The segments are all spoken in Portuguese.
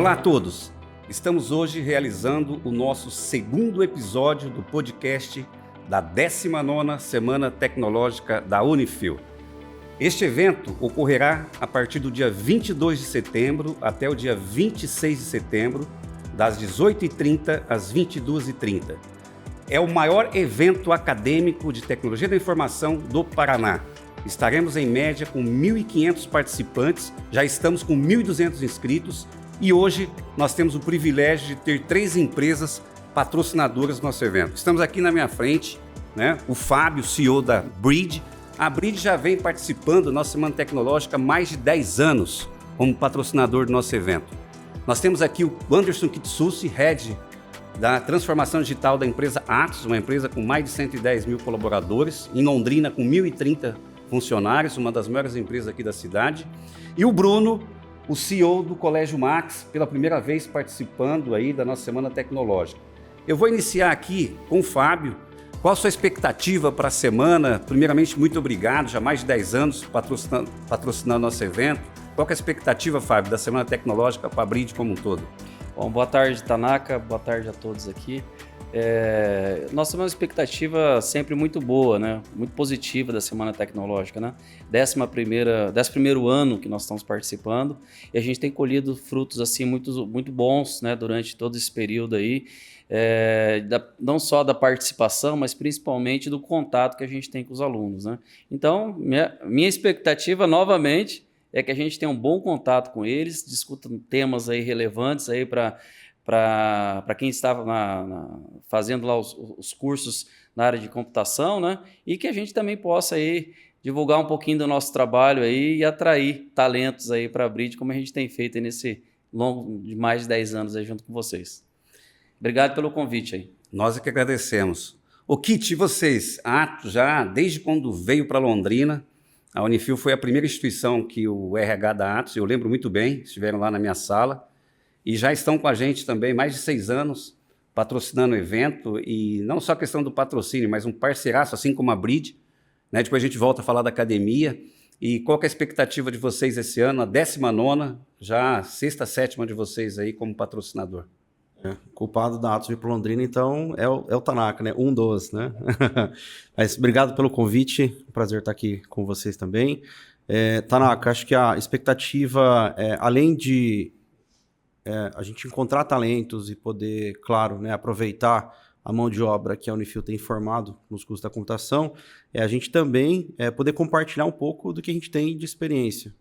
Olá a todos! Estamos hoje realizando o nosso segundo episódio do podcast da 19ª Semana Tecnológica da Unifil. Este evento ocorrerá a partir do dia 22 de setembro até o dia 26 de setembro, das 18h30 às 22h30. É o maior evento acadêmico de tecnologia da informação do Paraná. Estaremos em média com 1.500 participantes, já estamos com 1.200 inscritos e hoje nós temos o privilégio de ter 3 empresas patrocinadoras do nosso evento. Estamos aqui na minha frente, o Fábio, CEO da Bridge. A Bridge já vem participando da nossa Semana Tecnológica há mais de 10 anos como patrocinador do nosso evento. Nós temos aqui o Anderson Kitsusi, Head da transformação digital da empresa Atos, uma empresa com mais de 110 mil colaboradores, em Londrina com 1.030 funcionários, uma das maiores empresas aqui da cidade. E o Bruno, o CEO do Colégio Max, pela primeira vez participando aí da nossa Semana Tecnológica. Eu vou iniciar aqui com o Fábio. Qual a sua expectativa para a semana? Primeiramente, muito obrigado, já há mais de 10 anos patrocinando nosso evento. Qual que é a expectativa, Fábio, da Semana Tecnológica para a Bridge como um todo? Bom, boa tarde, Tanaka, boa tarde a todos aqui. Nós temos uma expectativa sempre muito boa, muito positiva da Semana Tecnológica. 11º ano que nós estamos participando e a gente tem colhido frutos assim, muito, muito bons durante todo esse período aí. Não só da participação, mas principalmente do contato que a gente tem com os alunos. Então, minha expectativa, novamente, é que a gente tenha um bom contato com eles, discuta temas aí relevantes aí para quem estava fazendo lá os cursos na área de computação, e que a gente também possa aí divulgar um pouquinho do nosso trabalho aí e atrair talentos aí para a Bridge, como a gente tem feito nesse longo de mais de 10 anos aí junto com vocês. Obrigado pelo convite aí. Nós é que agradecemos. O Kit, vocês, Atos, já desde quando veio para Londrina, a Unifil foi a primeira instituição que o RH da Atos, eu lembro muito bem, estiveram lá na minha sala, e já estão com a gente também mais de 6 anos, patrocinando o evento, e não só a questão do patrocínio, mas um parceiraço, assim como a Bridge. Depois a gente volta a falar da academia. E qual que é a expectativa de vocês esse ano, a 19ª, já a 6ª, 7ª de vocês aí como patrocinador? Culpado da Atos vir para Londrina, então, é o Tanaka, um dos, Mas obrigado pelo convite, prazer estar aqui com vocês também. Tanaka, acho que a expectativa, além de a gente encontrar talentos e poder, claro, aproveitar a mão de obra que a Unifil tem formado nos cursos da computação, a gente também poder compartilhar um pouco do que a gente tem de experiência,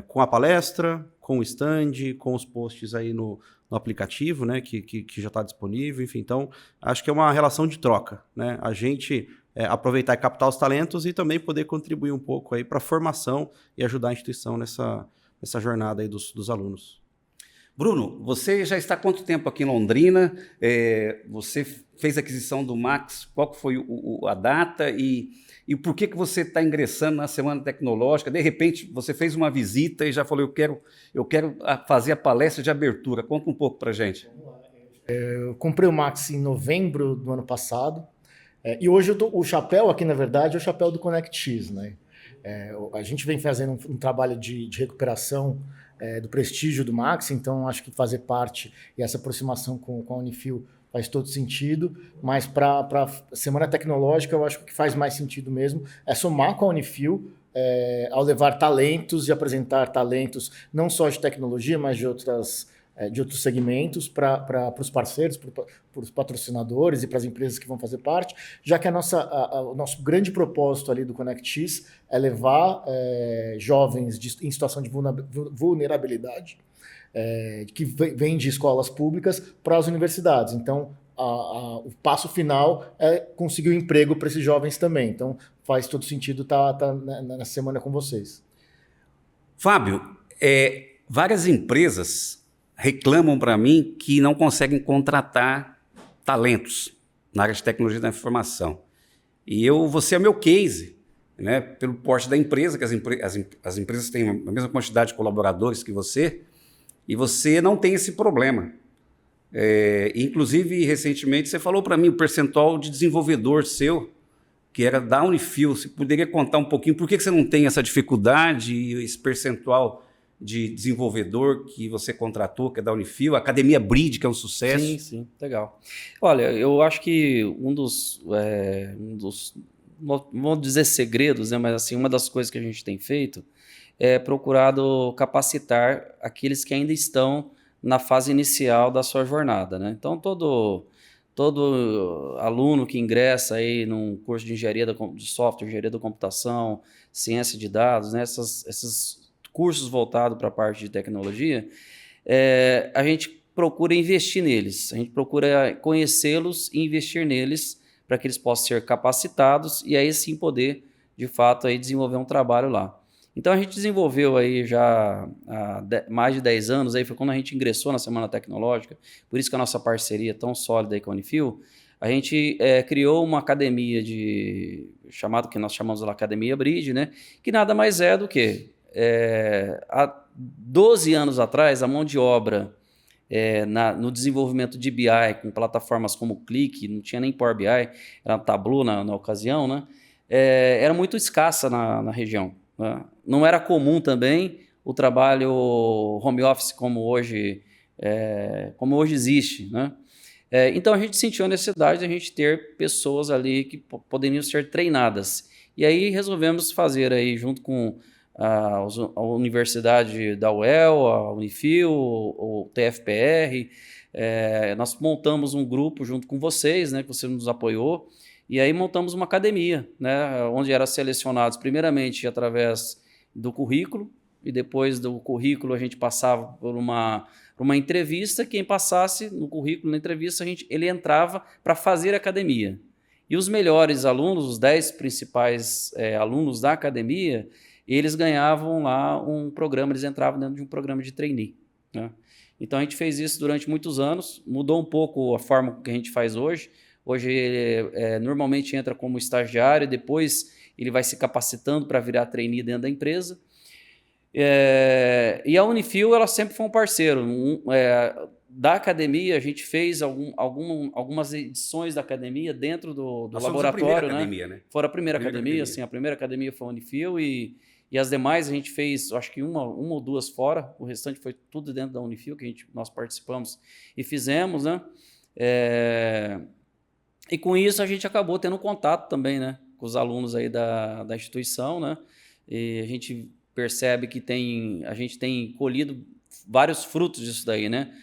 com a palestra, com o stand, com os posts aí no aplicativo, que já está disponível, enfim. Então, acho que é uma relação de troca, A gente aproveitar e captar os talentos e também poder contribuir um pouco aí para a formação e ajudar a instituição nessa jornada aí dos alunos. Bruno, você já está há quanto tempo aqui em Londrina? Você fez a aquisição do Max, qual que foi a data e por que você está ingressando na Semana Tecnológica? De repente, você fez uma visita e já falou, eu quero fazer a palestra de abertura. Conta um pouco para a gente. Eu comprei o Max em novembro do ano passado e hoje o chapéu aqui, na verdade, é o chapéu do ConnectX. A gente vem fazendo um trabalho de recuperação do prestígio do Max, então acho que fazer parte e essa aproximação com a Unifil faz todo sentido, mas para a Semana Tecnológica eu acho que faz mais sentido mesmo é somar com a Unifil ao levar talentos e apresentar talentos não só de tecnologia, mas de outros segmentos para os parceiros, para os patrocinadores e para as empresas que vão fazer parte, já que o nosso grande propósito ali do ConnectX é levar jovens em situação de vulnerabilidade, que vêm de escolas públicas para as universidades. Então, o passo final é conseguir um emprego para esses jovens também. Então, faz todo sentido estar na semana com vocês. Fábio, várias empresas reclamam para mim que não conseguem contratar talentos na área de tecnologia da informação. E você é o meu case, pelo porte da empresa, que as empresas têm a mesma quantidade de colaboradores que você, e você não tem esse problema. Inclusive, recentemente, você falou para mim o percentual de desenvolvedor seu, que era da Unifil. Você poderia contar um pouquinho por que você não tem essa dificuldade e esse percentual de desenvolvedor que você contratou, que é da Unifil, a Academia Bridge, que é um sucesso. Sim, sim, legal. Olha, eu acho que um dos não vou dizer segredos, né, mas assim, uma das coisas que a gente tem feito é procurado capacitar aqueles que ainda estão na fase inicial da sua jornada, né? Então, todo aluno que ingressa aí num curso de engenharia de software, engenharia da computação, ciência de dados, né, esses cursos voltados para a parte de tecnologia, a gente procura investir neles, a gente procura conhecê-los e investir neles para que eles possam ser capacitados e aí sim poder, de fato, aí desenvolver um trabalho lá. Então a gente desenvolveu aí já há mais de 10 anos, aí foi quando a gente ingressou na Semana Tecnológica, por isso que a nossa parceria é tão sólida aí com a Unifil, a gente criou uma academia que nós chamamos de Academia Bridge, né? Que nada mais é do que há 12 anos atrás a mão de obra no desenvolvimento de BI com plataformas como Click, não tinha nem Power BI, era Tableau na ocasião, né? Era muito escassa na região. Né? Não era comum também o trabalho home office como hoje existe. Né? Então a gente sentiu a necessidade de a gente ter pessoas ali que poderiam ser treinadas. E aí resolvemos fazer aí, junto com a Universidade da UEL, a Unifil, o TFPR, nós montamos um grupo junto com vocês, né, que você nos apoiou, e aí montamos uma academia, né, onde eram selecionados primeiramente através do currículo, e depois do currículo a gente passava por uma entrevista. Quem passasse no currículo, na entrevista, ele entrava para fazer academia. E os melhores alunos, os 10 principais alunos da academia, eles ganhavam lá um programa, eles entravam dentro de um programa de trainee. Né? Então a gente fez isso durante muitos anos, mudou um pouco a forma que a gente faz hoje. Hoje ele normalmente entra como estagiário, depois ele vai se capacitando para virar trainee dentro da empresa. E a Unifil, ela sempre foi um parceiro. Da academia, a gente fez algumas edições da academia dentro do laboratório. Academia, né? Foi a primeira academia, sim, a primeira academia foi a Unifil e as demais a gente fez, acho que uma ou duas fora, o restante foi tudo dentro da Unifil, que nós participamos e fizemos, né? E com isso a gente acabou tendo contato também, né, com os alunos aí da instituição, né? E a gente percebe que a gente tem colhido vários frutos disso daí, né?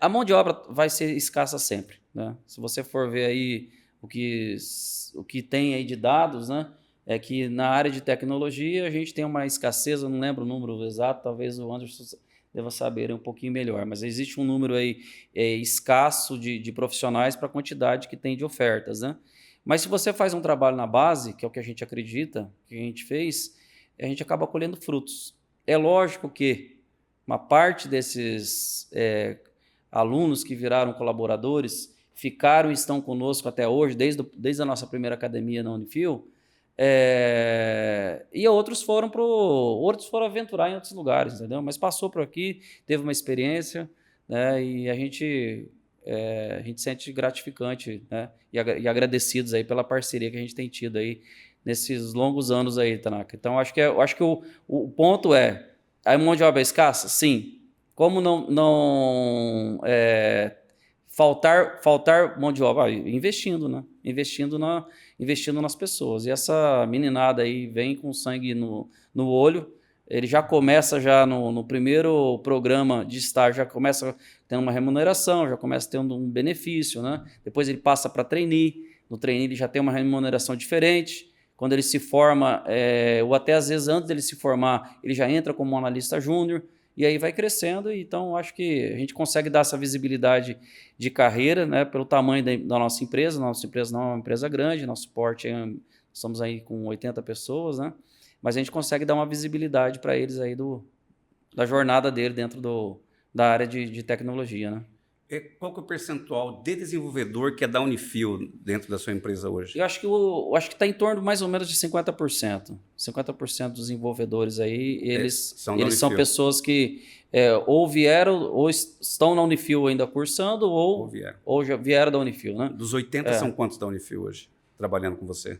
A mão de obra vai ser escassa sempre, né? Se você for ver aí o que tem aí de dados, né? É que na área de tecnologia a gente tem uma escassez, eu não lembro o número exato, talvez o Anderson deva saber um pouquinho melhor, mas existe um número aí escasso de profissionais para a quantidade que tem de ofertas, né? Mas se você faz um trabalho na base, que é o que a gente acredita, que a gente fez, a gente acaba colhendo frutos. É lógico que uma parte desses alunos que viraram colaboradores ficaram e estão conosco até hoje, desde a nossa primeira academia na Unifil, e outros foram aventurar em outros lugares, entendeu? Mas passou por aqui, teve uma experiência, né? E a gente sente gratificante, né? E agradecidos aí pela parceria que a gente tem tido aí nesses longos anos aí, Tanaka. Então, acho que o ponto a mão de obra é escassa? Sim. Como não faltar mão de obra? Investindo, né? Investindo nas pessoas. E essa meninada aí vem com sangue no olho. Ele já começa no primeiro programa de estágio, já começa tendo uma remuneração, já começa tendo um benefício, né? Depois ele passa para trainee. No trainee ele já tem uma remuneração diferente. Quando ele se forma, ou até às vezes antes dele se formar, ele já entra como um analista júnior, e aí vai crescendo. Então, acho que a gente consegue dar essa visibilidade de carreira, né, pelo tamanho da nossa empresa. Nossa empresa não é uma empresa grande, nosso porte estamos aí com 80 pessoas, né, mas a gente consegue dar uma visibilidade para eles aí da jornada dele dentro da área de tecnologia. Né? Qual que é o percentual de desenvolvedor que é da Unifil dentro da sua empresa hoje? Eu acho que está em torno mais ou menos de 50%. 50% dos desenvolvedores aí, eles são pessoas que ou vieram, ou estão na Unifil ainda cursando, ou já vieram da Unifil. Né? Dos 80, são quantos da Unifil hoje, trabalhando com você?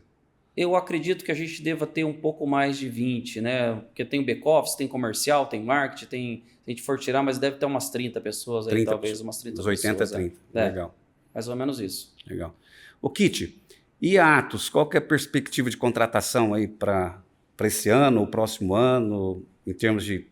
Eu acredito que a gente deva ter um pouco mais de 20, né? Porque tem o back-office, tem comercial, tem marketing, se a gente for tirar, mas deve ter umas 30 pessoas aí, 30, talvez umas 30 os 80 pessoas. é 30. É, Legal. mais ou menos isso. Legal. O Kit, e a Atos, qual que é a perspectiva de contratação aí para esse ano, o próximo ano, em termos de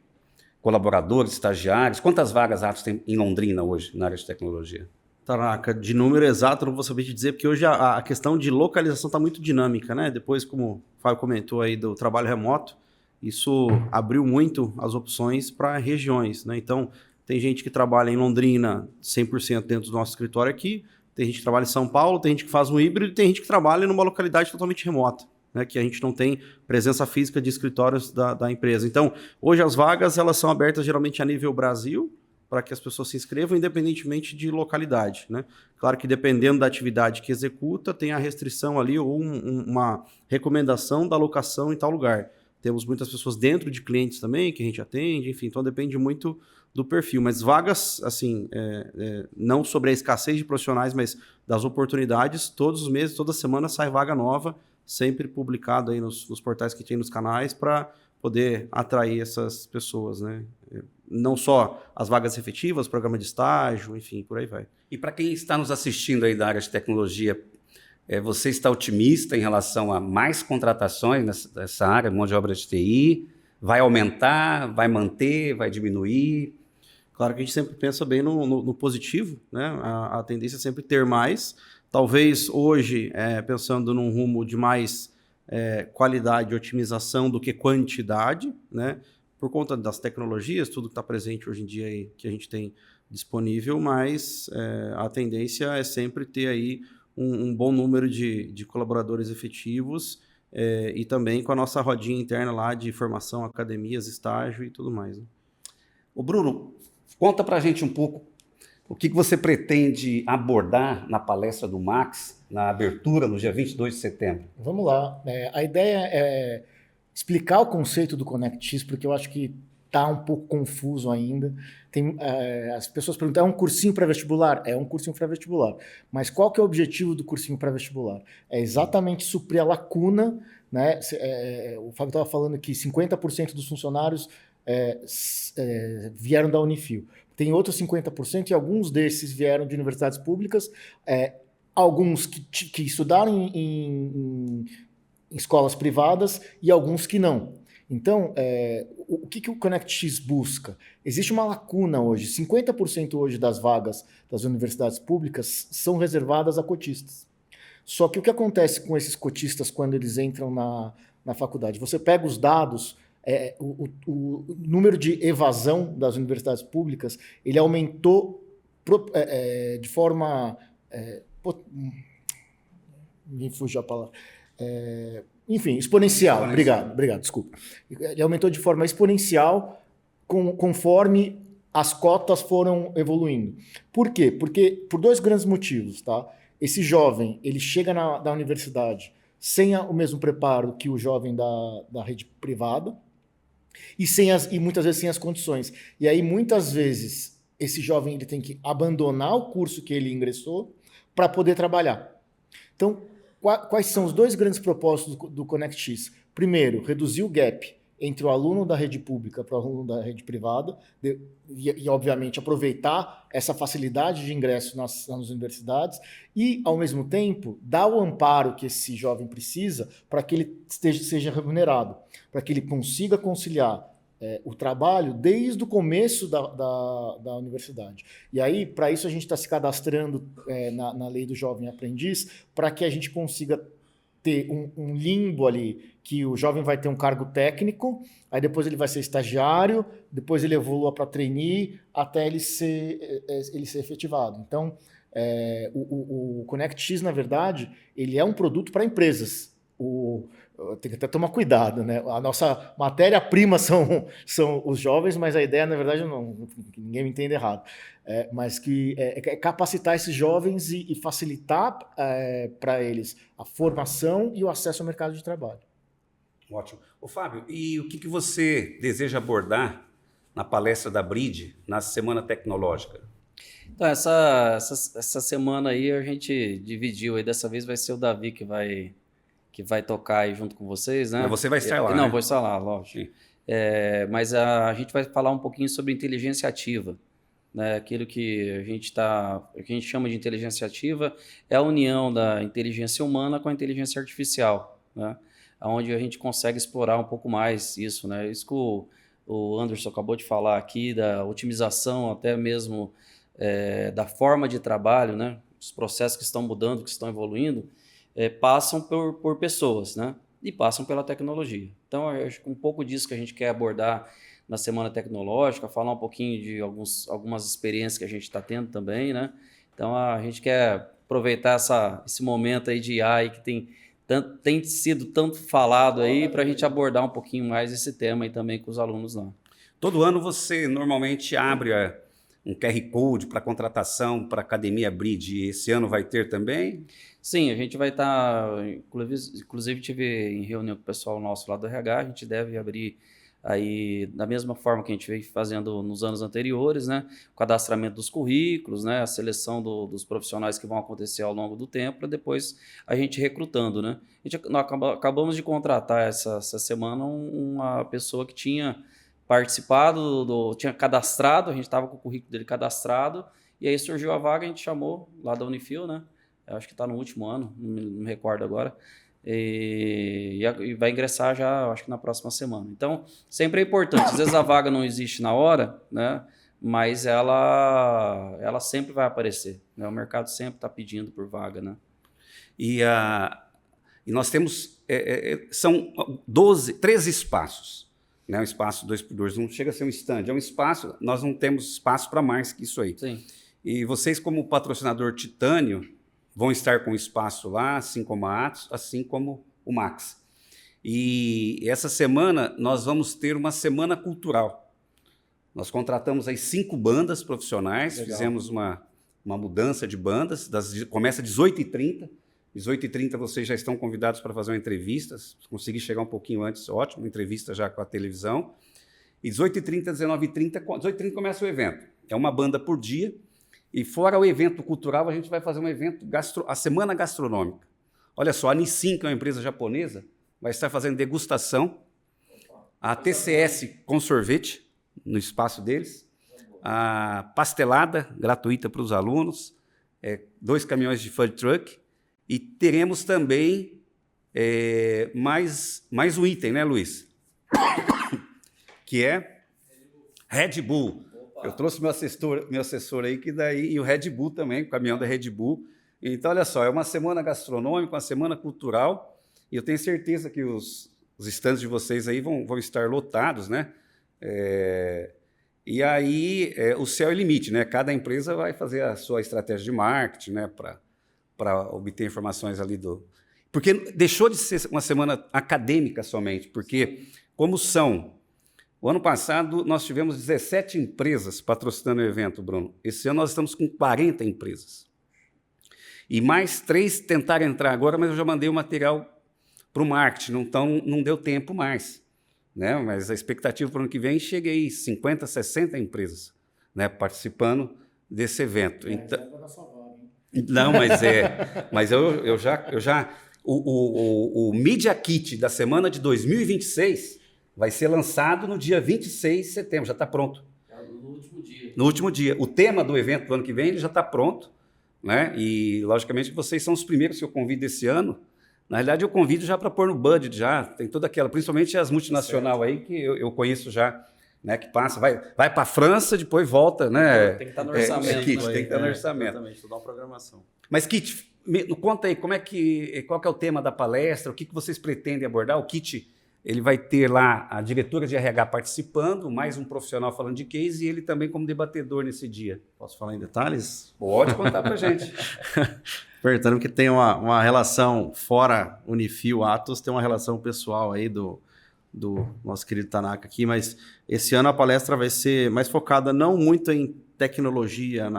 colaboradores, estagiários? Quantas vagas a Atos tem em Londrina hoje, na área de tecnologia? Caraca, de número exato não vou saber te dizer, porque hoje a questão de localização está muito dinâmica, né? Depois, como o Fábio comentou aí do trabalho remoto, isso abriu muito as opções para regiões, né? Então, tem gente que trabalha em Londrina 100% dentro do nosso escritório aqui, tem gente que trabalha em São Paulo, tem gente que faz um híbrido e tem gente que trabalha numa localidade totalmente remota, né? Que a gente não tem presença física de escritórios da empresa. Então, hoje as vagas elas são abertas geralmente a nível Brasil, para que as pessoas se inscrevam independentemente de localidade, né? Claro que dependendo da atividade que executa, tem a restrição ali ou uma recomendação da locação em tal lugar. Temos muitas pessoas dentro de clientes também que a gente atende, enfim, então depende muito do perfil. Mas vagas, assim, não sobre a escassez de profissionais, mas das oportunidades, todos os meses, toda semana sai vaga nova, sempre publicado aí nos portais que tem nos canais para poder atrair essas pessoas, né? Não só as vagas efetivas, programa de estágio, enfim, por aí vai. E para quem está nos assistindo aí da área de tecnologia, você está otimista em relação a mais contratações nessa área, mão de obra de TI? Vai aumentar, vai manter, vai diminuir? Claro que a gente sempre pensa bem no positivo, né? A tendência é sempre ter mais. Talvez hoje, pensando num rumo de mais qualidade e otimização do que quantidade, né? Por conta das tecnologias, tudo que está presente hoje em dia aí, que a gente tem disponível, mas a tendência é sempre ter aí um bom número de colaboradores efetivos e também com a nossa rodinha interna lá de formação, academias, estágio e tudo mais. Né? Ô Bruno, conta para a gente um pouco o que você pretende abordar na palestra do Max, na abertura, no dia 22 de setembro. Vamos lá. A ideia é explicar o conceito do ConnectX, porque eu acho que está um pouco confuso ainda. As pessoas perguntam, é um cursinho pré-vestibular? É um cursinho pré-vestibular. Mas qual que é o objetivo do cursinho pré-vestibular? É exatamente suprir a lacuna, né? O Fábio estava falando que 50% dos funcionários vieram da Unifil. Tem outros 50% e alguns desses vieram de universidades públicas, alguns que estudaram em escolas privadas e alguns que não. Então, o que o ConnectX busca? Existe uma lacuna hoje. 50% hoje das vagas das universidades públicas são reservadas a cotistas. Só que o que acontece com esses cotistas quando eles entram na faculdade? Você pega os dados, o número de evasão das universidades públicas, ele aumentou de forma... me fugiu a palavra... enfim, exponencial. Obrigado, desculpa. Ele aumentou de forma exponencial conforme as cotas foram evoluindo. Por quê? Porque por dois grandes motivos, tá? Esse jovem, ele chega da universidade sem o mesmo preparo que o jovem da rede privada e muitas vezes sem as condições. E aí, muitas vezes, esse jovem ele tem que abandonar o curso que ele ingressou para poder trabalhar. Então, quais são os dois grandes propósitos do ConnectX? Primeiro, reduzir o gap entre o aluno da rede pública para o aluno da rede privada e, obviamente, aproveitar essa facilidade de ingresso nas universidades e, ao mesmo tempo, dar o amparo que esse jovem precisa para que ele seja remunerado, para que ele consiga conciliar o trabalho desde o começo da universidade. E aí, para isso, a gente está se cadastrando na lei do jovem aprendiz para que a gente consiga ter um limbo ali, que o jovem vai ter um cargo técnico, aí depois ele vai ser estagiário, depois ele evolua para trainee, até ele ser efetivado. Então, o ConnectX, na verdade, ele é um produto para empresas. Tem que até tomar cuidado, né? A nossa matéria-prima são os jovens, mas a ideia, na verdade, ninguém me entenda errado. Mas que é capacitar esses jovens e facilitar para eles a formação e o acesso ao mercado de trabalho. Ótimo. Ô, Fábio, e o que você deseja abordar na palestra da BRID, na Semana Tecnológica? Então, essa semana aí a gente dividiu, aí dessa vez vai ser o Davi que vai que vai tocar aí junto com vocês, né? Mas você vai estar lá, Não, né? vou estar lá, lógico. Mas a gente vai falar um pouquinho sobre inteligência ativa, né? Aquilo que a gente chama de inteligência ativa é a união da inteligência humana com a inteligência artificial, né? Onde a gente consegue explorar um pouco mais isso, né? Isso que o Anderson acabou de falar aqui, da otimização até mesmo da forma de trabalho, né? Os processos que estão mudando, que estão evoluindo, passam por pessoas, né? E passam pela tecnologia. Então, acho que um pouco disso que a gente quer abordar na Semana Tecnológica, falar um pouquinho de algumas experiências que a gente está tendo também, né? Então, a gente quer aproveitar esse momento aí de AI que tem sido tanto falado aí para a gente abordar um pouquinho mais esse tema aí também com os alunos lá. Todo ano você normalmente abre um QR Code para contratação, para a Academia Bridge. Esse ano vai ter também? Sim, a gente vai estar, inclusive tive em reunião com o pessoal nosso lá do RH, a gente deve abrir aí da mesma forma que a gente veio fazendo nos anos anteriores, né? O cadastramento dos currículos, né? A seleção dos profissionais que vão acontecer ao longo do tempo, para depois a gente recrutando, né? Nós acabamos de contratar essa semana uma pessoa que tinha participado, tinha cadastrado, a gente estava com o currículo dele cadastrado, e aí surgiu a vaga, a gente chamou lá da Unifil, né? Eu acho que está no último ano, não me recordo agora, e vai ingressar já, acho que na próxima semana. Então, sempre é importante, às vezes a vaga não existe na hora, né? Mas ela sempre vai aparecer, né? O mercado sempre está pedindo por vaga, né? E nós temos, são 13 espaços. Né, um espaço 2x2, não chega a ser um stand, é um espaço, nós não temos espaço para mais que isso aí. Sim. E vocês, como patrocinador Titânio, vão estar com espaço lá, assim como a Atos, assim como o Max. E essa semana nós vamos ter uma semana cultural. Nós contratamos aí 5 bandas profissionais, Legal. Fizemos uma mudança de bandas, começa às 18h30, 18h30 vocês já estão convidados para fazer uma entrevista. Se conseguir chegar um pouquinho antes, ótimo, uma entrevista já com a televisão. E 18h30, 19h30, 18h30 começa o evento. É uma banda por dia. E fora o evento cultural, a gente vai fazer um evento, a Semana Gastronômica. Olha só, a Nissin, que é uma empresa japonesa, vai estar fazendo degustação. A TCS com sorvete, no espaço deles. A pastelada, gratuita para os alunos. 2 caminhões de food truck. E teremos também mais um item, né, Luiz? Que é Red Bull. Eu trouxe meu assessor aí, e o Red Bull também, o caminhão da Red Bull. Então, olha só, é uma semana gastronômica, uma semana cultural, e eu tenho certeza que os estandes de vocês aí vão estar lotados, né? E aí, o céu é limite, né? Cada empresa vai fazer a sua estratégia de marketing, né? Para obter informações ali Porque deixou de ser uma semana acadêmica somente, porque como o ano passado nós tivemos 17 empresas patrocinando o evento, Bruno. Esse ano nós estamos com 40 empresas. E mais 3 tentaram entrar agora, mas eu já mandei o material para o marketing, então não deu tempo mais. Né? Mas a expectativa para o ano que vem, cheguei 50, 60 empresas, né, participando desse evento. Então, não, mas eu já o Media Kit da semana de 2026 vai ser lançado no dia 26 de setembro, já está pronto. No último dia. No último dia. O tema do evento do ano que vem ele já está pronto, né? E logicamente vocês são os primeiros que eu convido esse ano. Na realidade eu convido já para pôr no budget, já tem toda aquela, principalmente as multinacionais aí que eu conheço já. Né, que passa, vai para a França, depois volta, né? Tem que estar no orçamento. Kit, tem que estar no orçamento. Exatamente, estudar uma programação. Mas, Kit, conta aí, qual que é o tema da palestra, o que vocês pretendem abordar? O Kit, ele vai ter lá a diretora de RH participando, mais um profissional falando de case e ele também como debatedor nesse dia. Posso falar em detalhes? Pode contar para a gente. Perguntando que tem uma relação fora Unifil, Atos, tem uma relação pessoal aí do nosso querido Tanaka aqui, mas esse ano a palestra vai ser mais focada não muito em tecnologia,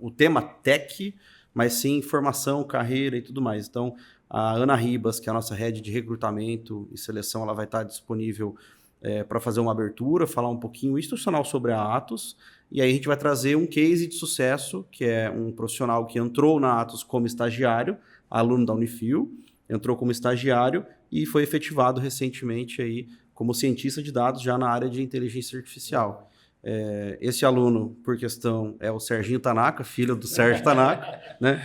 o tema tech, mas sim formação, carreira e tudo mais. Então, a Ana Ribas, que é a nossa head de recrutamento e seleção, ela vai estar disponível para fazer uma abertura, falar um pouquinho institucional sobre a Atos, e aí a gente vai trazer um case de sucesso, que é um profissional que entrou na Atos como estagiário, aluno da Unifil, entrou como estagiário e foi efetivado recentemente aí como cientista de dados já na área de inteligência artificial. Esse aluno, por questão, é o Serginho Tanaka, filho do Sérgio Tanaka, né?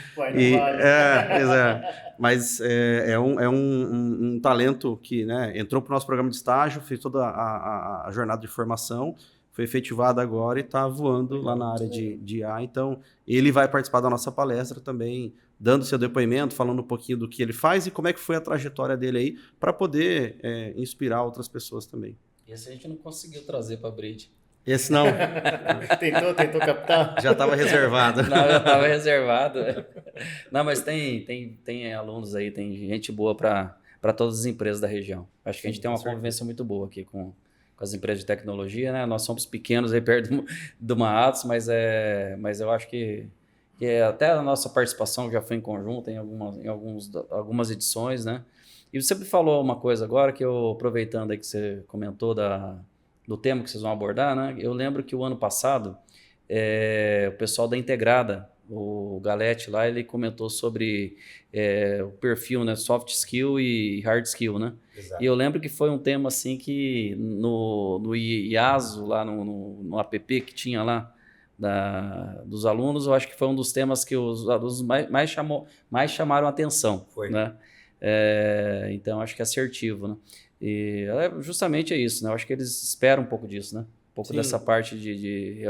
Mas é um talento que, né, entrou para o nosso programa de estágio, fez toda a jornada de formação, foi efetivado agora e está voando lá na área de IA. Então, ele vai participar da nossa palestra também, dando seu depoimento, falando um pouquinho do que ele faz e como é que foi a trajetória dele aí, para poder inspirar outras pessoas também. Esse a gente não conseguiu trazer para a Bridge. Esse não. tentou captar? Já estava reservado. Não, já estava reservado. Não, mas tem alunos aí, tem gente boa para todas as empresas da região. Acho que a gente tem uma convivência muito boa aqui com as empresas de tecnologia, né? Nós somos pequenos aí perto do Maatos, mas eu acho que até a nossa participação já foi em conjunto em algumas edições, né? E você me falou uma coisa agora que eu, aproveitando aí que você comentou do tema que vocês vão abordar, né? Eu lembro que o ano passado, o pessoal da Integrada, o Galete lá, ele comentou sobre o perfil, né? Soft skill e hard skill, né? Exato. E eu lembro que foi um tema assim que no IASO, lá no app que tinha lá, dos alunos, eu acho que foi um dos temas que os alunos mais chamaram a atenção. Foi. Né? Então, acho que é assertivo, né? E justamente é isso, né? Eu acho que eles esperam um pouco disso, né? Um pouco dessa parte de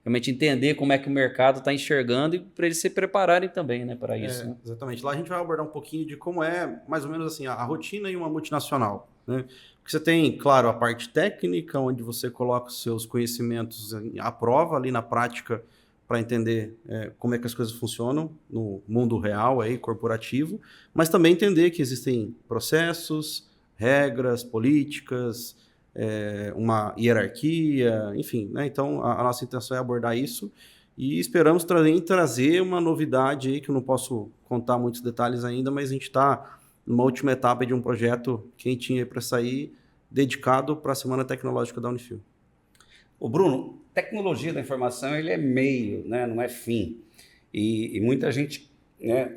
realmente entender como é que o mercado está enxergando e para eles se prepararem também, né, para isso. Né? Exatamente. Lá a gente vai abordar um pouquinho de como é, mais ou menos assim, a rotina em uma multinacional, né? Porque você tem, claro, a parte técnica, onde você coloca os seus conhecimentos à prova ali na prática para entender como é que as coisas funcionam no mundo real, aí, corporativo, mas também entender que existem processos, regras, políticas, uma hierarquia, enfim, né? Então a nossa intenção é abordar isso e esperamos também trazer uma novidade aí que eu não posso contar muitos detalhes ainda, mas a gente está numa última etapa de um projeto quentinho para sair, dedicado para a Semana Tecnológica da Unifil. O Bruno, tecnologia da informação ele é meio, né? Não é fim. E muita gente, né,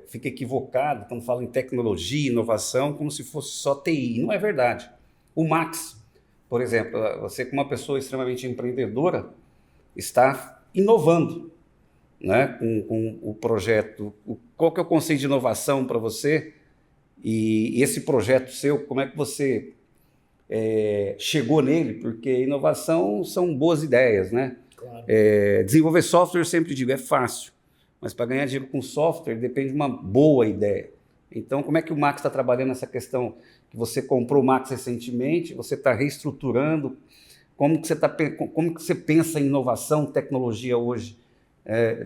fica equivocado quando fala em tecnologia, inovação, como se fosse só TI. Não é verdade. O Max, por exemplo, você como uma pessoa extremamente empreendedora, está inovando, né, com o projeto. Qual que é o conceito de inovação para você? E esse projeto seu, como é que você chegou nele? Porque inovação são boas ideias, né? Claro. Desenvolver software, eu sempre digo, é fácil. Mas para ganhar dinheiro com software depende de uma boa ideia. Então, como é que o Max está trabalhando essa questão? Que você comprou o Max recentemente, você está reestruturando. Como que você pensa em inovação, tecnologia hoje,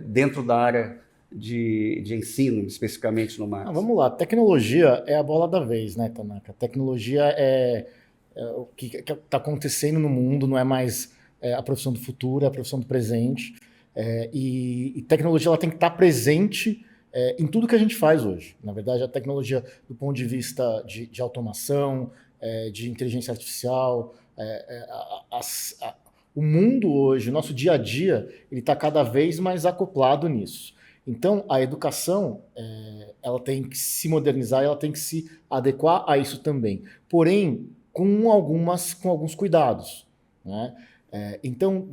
dentro da área de ensino, especificamente no Max? Vamos lá, tecnologia é a bola da vez, né, Tanaka? Tecnologia é o que está acontecendo no mundo, não é mais a profissão do futuro, é a profissão do presente. E tecnologia ela tem que estar presente em tudo que a gente faz hoje. Na verdade, a tecnologia, do ponto de vista de automação, de inteligência artificial, o mundo hoje, o nosso dia a dia, ele está cada vez mais acoplado nisso. Então, a educação, ela tem que se modernizar, ela tem que se adequar a isso também. Porém, com alguns cuidados, né? Então,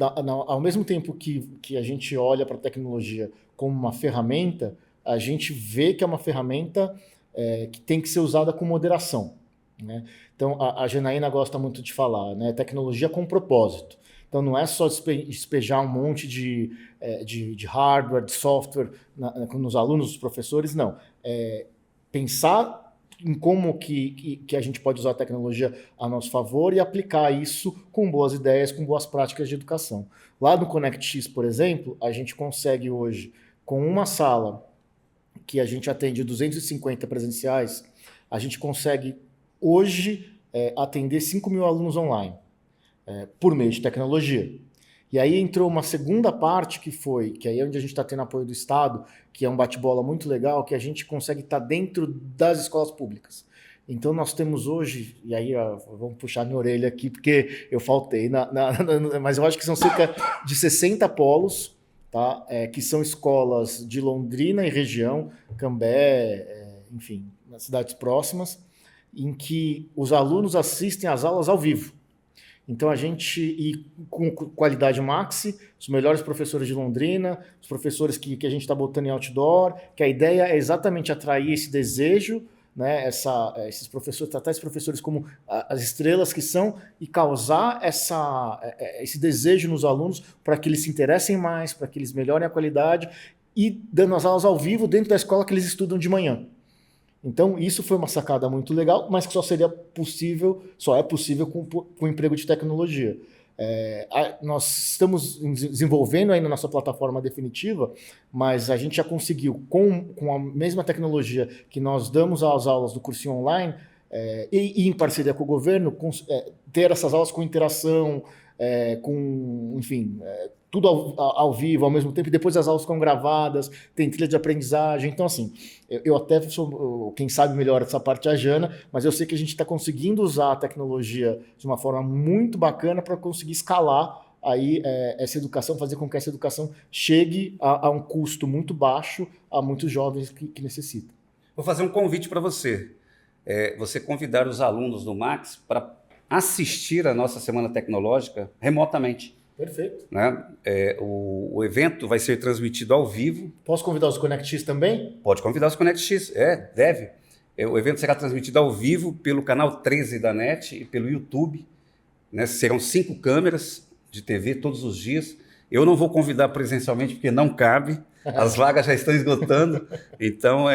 ao mesmo tempo que a gente olha para a tecnologia como uma ferramenta, a gente vê que é uma ferramenta que tem que ser usada com moderação, né? Então, a Janaína gosta muito de falar, né? Tecnologia com propósito. Então, não é só despejar um monte de hardware, de software nos alunos, nos professores, não. Pensar em como que a gente pode usar a tecnologia a nosso favor e aplicar isso com boas ideias, com boas práticas de educação. Lá no ConnectX, por exemplo, a gente consegue hoje, com uma sala que a gente atende 250 presenciais, a gente consegue hoje atender 5.000 alunos online, por meio de tecnologia. E aí entrou uma segunda parte que aí é onde a gente está tendo apoio do Estado, que é um bate-bola muito legal, que a gente consegue estar dentro das escolas públicas. Então nós temos hoje, e aí vamos puxar minha orelha aqui, porque eu faltei, mas eu acho que são cerca de 60 polos, tá? Que são escolas de Londrina e região, Cambé, enfim, nas cidades próximas, em que os alunos assistem às aulas ao vivo. Então, a gente, e com qualidade maxi, os melhores professores de Londrina, os professores que a gente está botando em outdoor, que a ideia é exatamente atrair esse desejo, né, esses professores, tratar esses professores como as estrelas que são e causar esse desejo nos alunos para que eles se interessem mais, para que eles melhorem a qualidade e dando as aulas ao vivo dentro da escola que eles estudam de manhã. Então, isso foi uma sacada muito legal, mas que só é possível com o emprego de tecnologia. Nós estamos desenvolvendo ainda a nossa plataforma definitiva, mas a gente já conseguiu, com a mesma tecnologia que nós damos às aulas do cursinho online, e em parceria com o governo, ter essas aulas com interação, enfim, tudo ao vivo, ao mesmo tempo, e depois as aulas ficam gravadas, tem trilha de aprendizagem. Então, assim, eu até sou, quem sabe melhor essa parte é a Jana, mas eu sei que a gente está conseguindo usar a tecnologia de uma forma muito bacana para conseguir escalar aí essa educação, fazer com que essa educação chegue a um custo muito baixo a muitos jovens que necessitam. Vou fazer um convite para você. Você convidar os alunos do Max para assistir a nossa Semana Tecnológica remotamente. Perfeito. Né? O evento vai ser transmitido ao vivo. Posso convidar os ConnectX também? Pode convidar os ConnectX, deve. O evento será transmitido ao vivo pelo canal 13 da NET e pelo YouTube. Né? Serão 5 câmeras de TV todos os dias. Eu não vou convidar presencialmente porque não cabe. As vagas já estão esgotando. Então,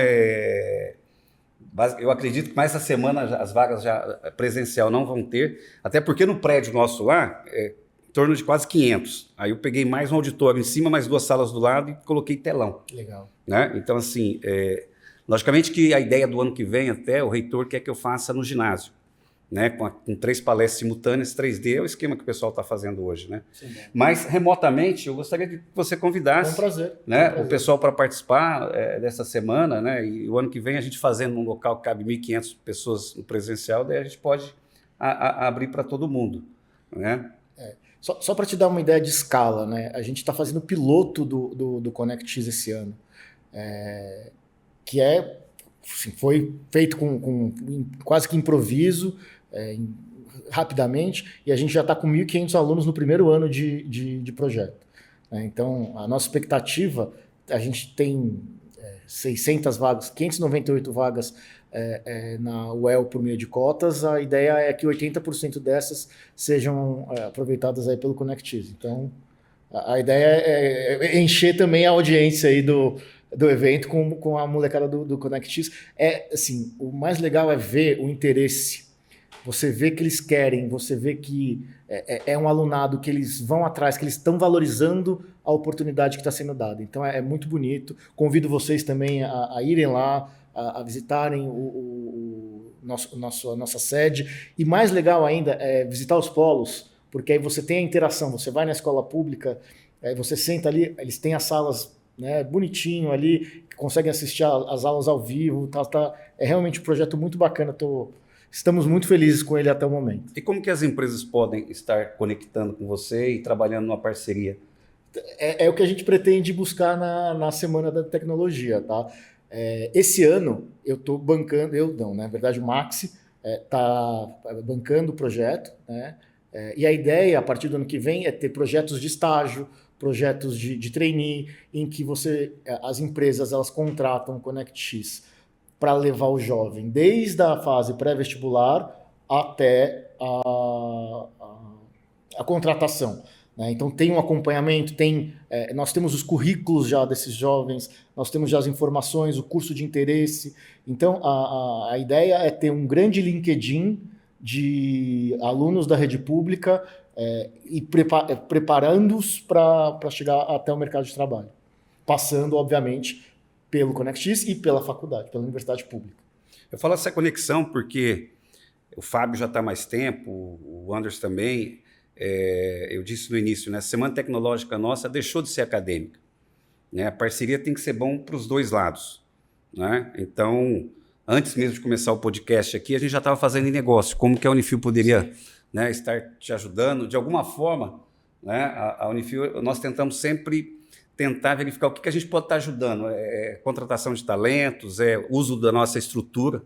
eu acredito que mais essa semana as vagas já presencial não vão ter. Até porque no prédio nosso lá, em torno de quase 500. Aí eu peguei mais um auditório em cima, mais 2 salas do lado e coloquei telão. Legal. Né? Então, assim, logicamente que a ideia do ano que vem até, o reitor quer que eu faça no ginásio. Né? Com 3 palestras simultâneas, 3D, é o esquema que o pessoal está fazendo hoje. Né? Sim, mas, remotamente, eu gostaria que você convidasse é um prazer. Né? O pessoal para participar dessa semana, né? E o ano que vem a gente fazendo num local que cabe 1.500 pessoas no presencial, daí a gente pode abrir para todo mundo. Né? Só para te dar uma ideia de escala, né? A gente está fazendo o piloto do ConnectX esse ano, que assim, foi feito com quase que improviso, rapidamente, e a gente já está com 1.500 alunos no primeiro ano de projeto. Né? Então, a nossa expectativa, a gente tem 600 vagas, 598 vagas na UEL por meio de cotas. A ideia é que 80% dessas sejam aproveitadas aí pelo ConnectX. Então, a ideia é encher também a audiência aí do evento com a molecada do ConnectX. Assim, o mais legal é ver o interesse. Você vê que eles querem, você vê que é um alunado que eles vão atrás, que eles estão valorizando a oportunidade que está sendo dada. Então, é muito bonito. Convido vocês também a irem lá, a visitarem a nossa sede. E mais legal ainda é visitar os polos, porque aí você tem a interação. Você vai na escola pública, você senta ali, eles têm as salas, né, bonitinho ali, conseguem assistir as aulas ao vivo. É realmente um projeto muito bacana. Estamos muito felizes com ele até o momento. E como que as empresas podem estar conectando com você e trabalhando numa parceria? É o que a gente pretende buscar na Semana da Tecnologia, tá? Esse ano eu estou bancando, na verdade o Maxi está bancando o projeto, né? E a ideia, a partir do ano que vem, é ter projetos de estágio, projetos de trainee, em que as empresas elas contratam o ConnectX para levar o jovem desde a fase pré-vestibular até a contratação. Né? Então tem um acompanhamento, nós temos os currículos já desses jovens, nós temos já as informações, o curso de interesse. Então a ideia é ter um grande LinkedIn de alunos da rede pública e preparando-os para chegar até o mercado de trabalho, passando, obviamente, pelo ConnectX e pela faculdade, pela universidade pública. Eu falo essa conexão porque o Fábio já está há mais tempo, o Anderson também. Eu disse no início, né, a Semana Tecnológica nossa deixou de ser acadêmica. Né? A parceria tem que ser bom para os dois lados. Né? Então, antes mesmo de começar o podcast aqui, a gente já estava fazendo negócio. Como que a Unifil poderia, né, estar te ajudando? De alguma forma, né, a Unifil, nós tentamos sempre tentar verificar o que a gente pode estar ajudando. Contratação de talentos, uso da nossa estrutura,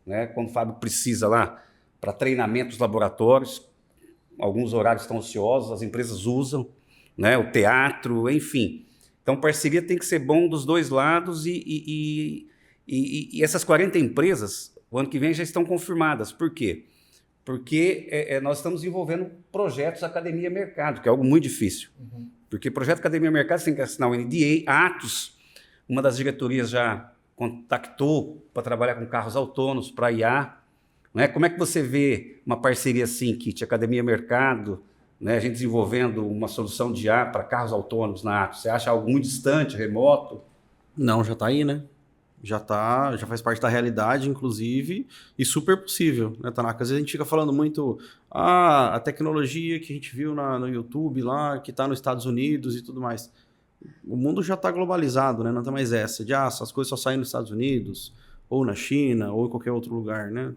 né? Quando o Fábio precisa lá para treinamentos laboratórios, alguns horários estão ociosos, as empresas usam, né? O teatro, enfim. Então, parceria tem que ser bom dos dois lados e essas 40 empresas, o ano que vem, já estão confirmadas. Por quê? Porque nós estamos desenvolvendo projetos academia-mercado, que é algo muito difícil. Uhum. Porque projeto academia-mercado você tem que assinar o NDA, Atos, uma das diretorias já contactou para trabalhar com carros autônomos, para IA. Né? Como é que você vê uma parceria assim, Kit, academia-mercado, né? A gente desenvolvendo uma solução de IA para carros autônomos na Atos? Você acha algo muito distante, remoto? Não, já está aí, né? Já faz parte da realidade, inclusive, e super possível, né, Tanaka? Às vezes a gente fica falando muito, a tecnologia que a gente viu no YouTube lá, que está nos Estados Unidos e tudo mais. O mundo já está globalizado, né? Não tem mais essa de, as coisas só saem nos Estados Unidos, ou na China, ou em qualquer outro lugar, né?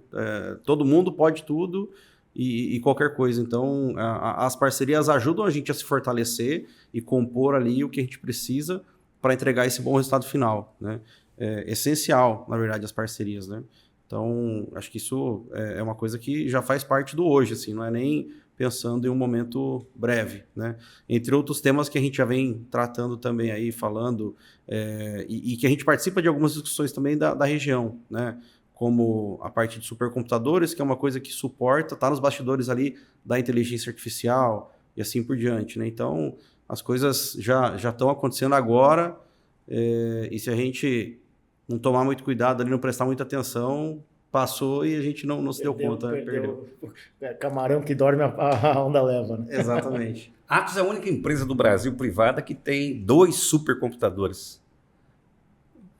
Todo mundo pode tudo e qualquer coisa. Então, as parcerias ajudam a gente a se fortalecer e compor ali o que a gente precisa para entregar esse bom resultado final, né? É essencial, na verdade, as parcerias, né? Então, acho que isso é uma coisa que já faz parte do hoje, assim, não é nem pensando em um momento breve, né? Entre outros temas que a gente já vem tratando também aí, falando, e que a gente participa de algumas discussões também da região, né? Como a parte de supercomputadores, que é uma coisa que suporta, está nos bastidores ali da inteligência artificial e assim por diante, né? Então, as coisas já estão acontecendo agora, e se a gente não tomar muito cuidado ali, não prestar muita atenção, passou e a gente não se deu conta, né? Perdeu. Camarão que dorme, a onda leva, né? Exatamente. A Atos é a única empresa do Brasil privada que tem 2 supercomputadores.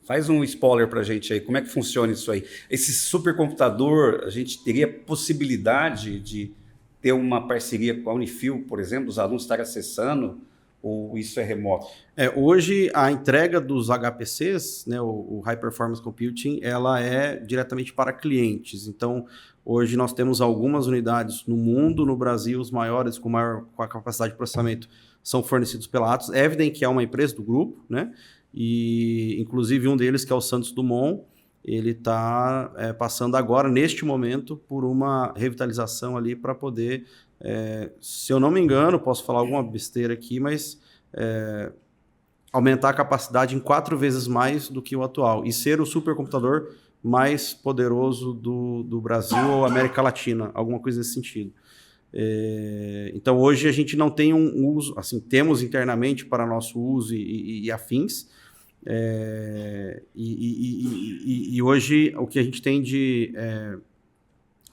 Faz um spoiler para a gente aí, como é que funciona isso aí? Esse supercomputador, a gente teria possibilidade de ter uma parceria com a Unifil, por exemplo, os alunos estarem acessando, ou isso é remoto? Hoje, a entrega dos HPCs, né, o High Performance Computing, ela é diretamente para clientes. Então, hoje nós temos algumas unidades no mundo, no Brasil, os maiores com a capacidade de processamento são fornecidos pela Atos. É evidente que é uma empresa do grupo, né? E, inclusive, um deles, que é o Santos Dumont, ele está passando agora, neste momento, por uma revitalização ali para poder... se eu não me engano, posso falar alguma besteira aqui, mas aumentar a capacidade em 4 vezes mais do que o atual e ser o supercomputador mais poderoso do Brasil ou América Latina, alguma coisa nesse sentido. Então, hoje a gente não tem um uso, assim, temos internamente para nosso uso e afins, e hoje o que a gente tem de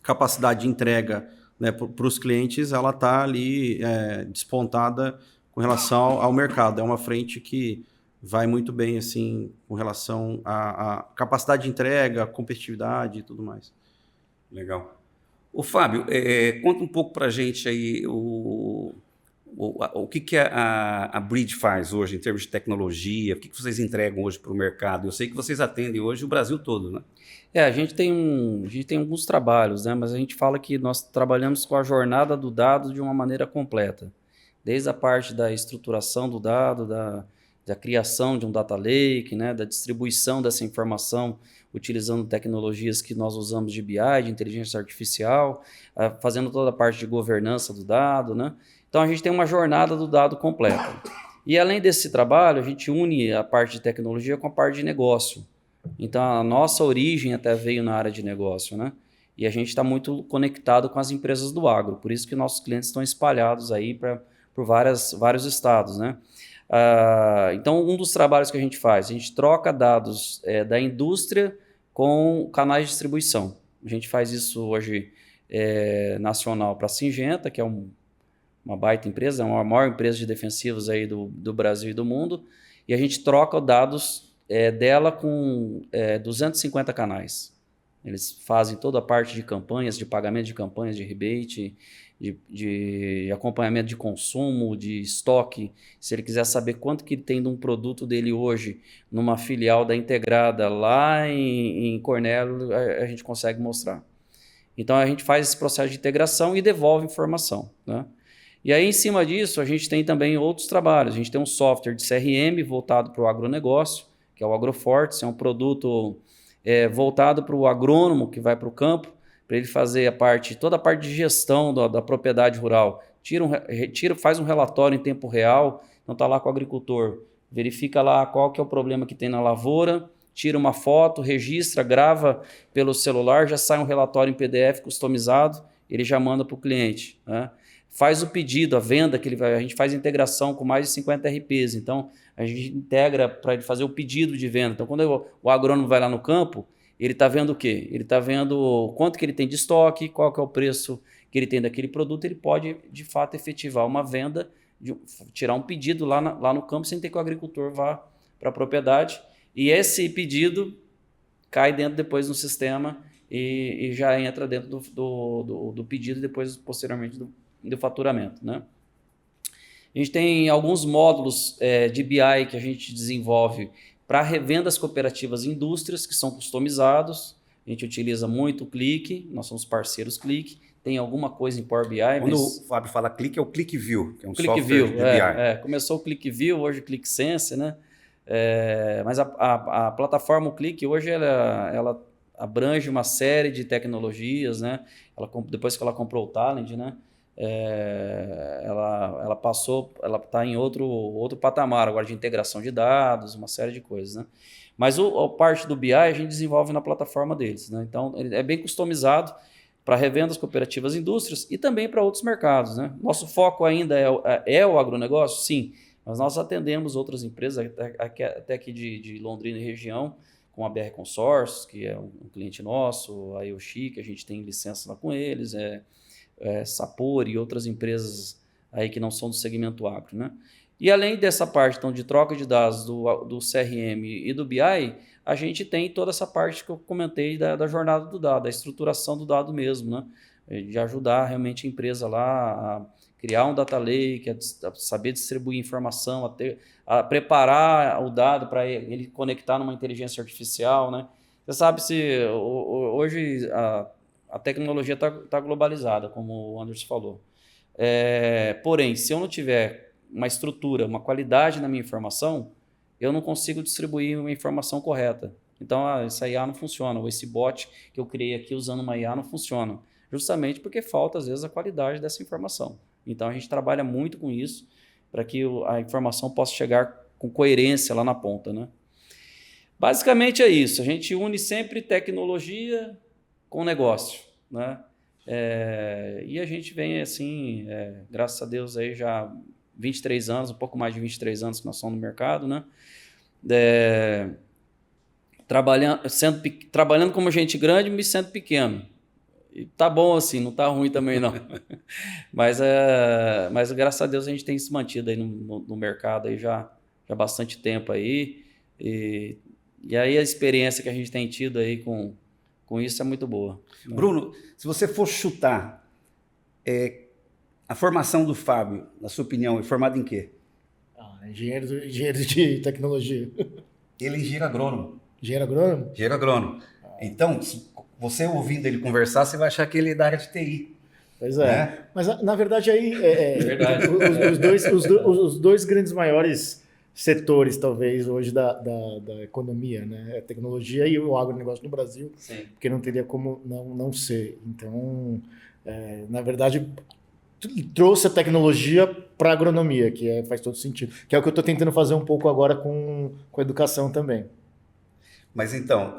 capacidade de entrega, né, para os clientes, ela está ali despontada com relação ao mercado. É uma frente que vai muito bem assim, com relação à capacidade de entrega, competitividade e tudo mais. Legal. Ô, Fábio, conta um pouco para a gente aí o que a Bridge faz hoje em termos de tecnologia, o que vocês entregam hoje para o mercado? Eu sei que vocês atendem hoje o Brasil todo, né? A gente tem alguns trabalhos, né? Mas a gente fala que nós trabalhamos com a jornada do dado de uma maneira completa. Desde a parte da estruturação do dado, da criação de um data lake, né? Da distribuição dessa informação utilizando tecnologias que nós usamos de BI, de inteligência artificial, fazendo toda a parte de governança do dado, né? Então, a gente tem uma jornada do dado completa. E, além desse trabalho, a gente une a parte de tecnologia com a parte de negócio. Então, a nossa origem até veio na área de negócio, né? E a gente está muito conectado com as empresas do agro. Por isso que nossos clientes estão espalhados aí por vários estados, né? Então, um dos trabalhos que a gente faz, a gente troca dados da indústria com canais de distribuição. A gente faz isso hoje nacional para a Syngenta, que é uma baita empresa, é uma maior empresa de defensivos aí do Brasil e do mundo, e a gente troca dados dela com 250 canais. Eles fazem toda a parte de campanhas, de pagamento de campanhas, de rebate, de acompanhamento de consumo, de estoque. Se ele quiser saber quanto que ele tem de um produto dele hoje numa filial da Integrada lá em Cornélio, a gente consegue mostrar. Então, a gente faz esse processo de integração e devolve informação, né? E aí, em cima disso, a gente tem também outros trabalhos. A gente tem um software de CRM voltado para o agronegócio, que é o AgroFortes, é um produto voltado para o agrônomo que vai para o campo, para ele fazer toda a parte de gestão da propriedade rural. Faz um relatório em tempo real, então está lá com o agricultor, verifica lá qual que é o problema que tem na lavoura, tira uma foto, registra, grava pelo celular, já sai um relatório em PDF customizado, ele já manda para o cliente, né? Faz o pedido, a venda, a gente faz integração com mais de 50 RPs, então a gente integra para ele fazer o pedido de venda. Então, quando o agrônomo vai lá no campo, ele está vendo o quê? Ele está vendo quanto que ele tem de estoque, qual que é o preço que ele tem daquele produto, ele pode, de fato, efetivar uma venda, tirar um pedido lá no campo sem ter que o agricultor vá para a propriedade. E esse pedido cai dentro depois no sistema e já entra dentro do pedido e depois, posteriormente, do faturamento, né? A gente tem alguns módulos de BI que a gente desenvolve para revendas cooperativas e indústrias, que são customizados. A gente utiliza muito o Click, nós somos parceiros Click. Tem alguma coisa em Power BI. Quando o Fábio fala Click, é o ClickView, que é um Click software View, de BI. começou o ClickView, hoje o ClickSense, né? Mas a plataforma Click hoje ela abrange uma série de tecnologias, né? Depois que ela comprou o Talend, né? Ela está em outro patamar agora de integração de dados, uma série de coisas, né? Mas a parte do BI a gente desenvolve na plataforma deles, né? Então ele é bem customizado para revendas cooperativas e indústrias e também para outros mercados, né? Nosso foco ainda é o agronegócio, sim, mas nós atendemos outras empresas até aqui de Londrina e região, com a BR Consórcios, que é um cliente nosso, a Yoshi, que a gente tem licença lá com eles, Sapor e outras empresas aí que não são do segmento agro, né? E além dessa parte então, de troca de dados do CRM e do BI, a gente tem toda essa parte que eu comentei da jornada do dado, da estruturação do dado mesmo, né? De ajudar realmente a empresa lá a criar um data lake, a saber distribuir informação, a preparar o dado para ele conectar numa inteligência artificial, né? Você sabe hoje a tecnologia está globalizada, como o Anderson falou. Porém, se eu não tiver uma estrutura, uma qualidade na minha informação, eu não consigo distribuir uma informação correta. Então, essa IA não funciona, ou esse bot que eu criei aqui usando uma IA não funciona, justamente porque falta, às vezes, a qualidade dessa informação. Então, a gente trabalha muito com isso, para que a informação possa chegar com coerência lá na ponta, né? Basicamente é isso, a gente une sempre tecnologia com negócio, né? E a gente vem assim, graças a Deus aí já 23 anos, um pouco mais de 23 anos que nós somos no mercado, né? Trabalhando como gente grande, me sendo pequeno. E tá bom assim, não tá ruim também não. mas graças a Deus a gente tem se mantido aí no mercado aí já há bastante tempo aí. E aí a experiência que a gente tem tido aí com isso é muito boa. Bruno, se você for chutar, a formação do Fábio, na sua opinião, é formada em quê? Engenheiro de tecnologia. Ele é engenheiro agrônomo. Engenheiro agrônomo? Engenheiro agrônomo. Então, se você ouvindo ele conversar, você vai achar que ele é da área de TI. Pois é. Né? Mas, na verdade, aí verdade. Os dois grandes maiores setores, talvez, hoje da economia, né? A tecnologia e o agronegócio no Brasil, sim, porque não teria como não ser. Então, na verdade, trouxe a tecnologia para a agronomia, que faz todo sentido. Que é o que eu estou tentando fazer um pouco agora com a educação também. Mas então,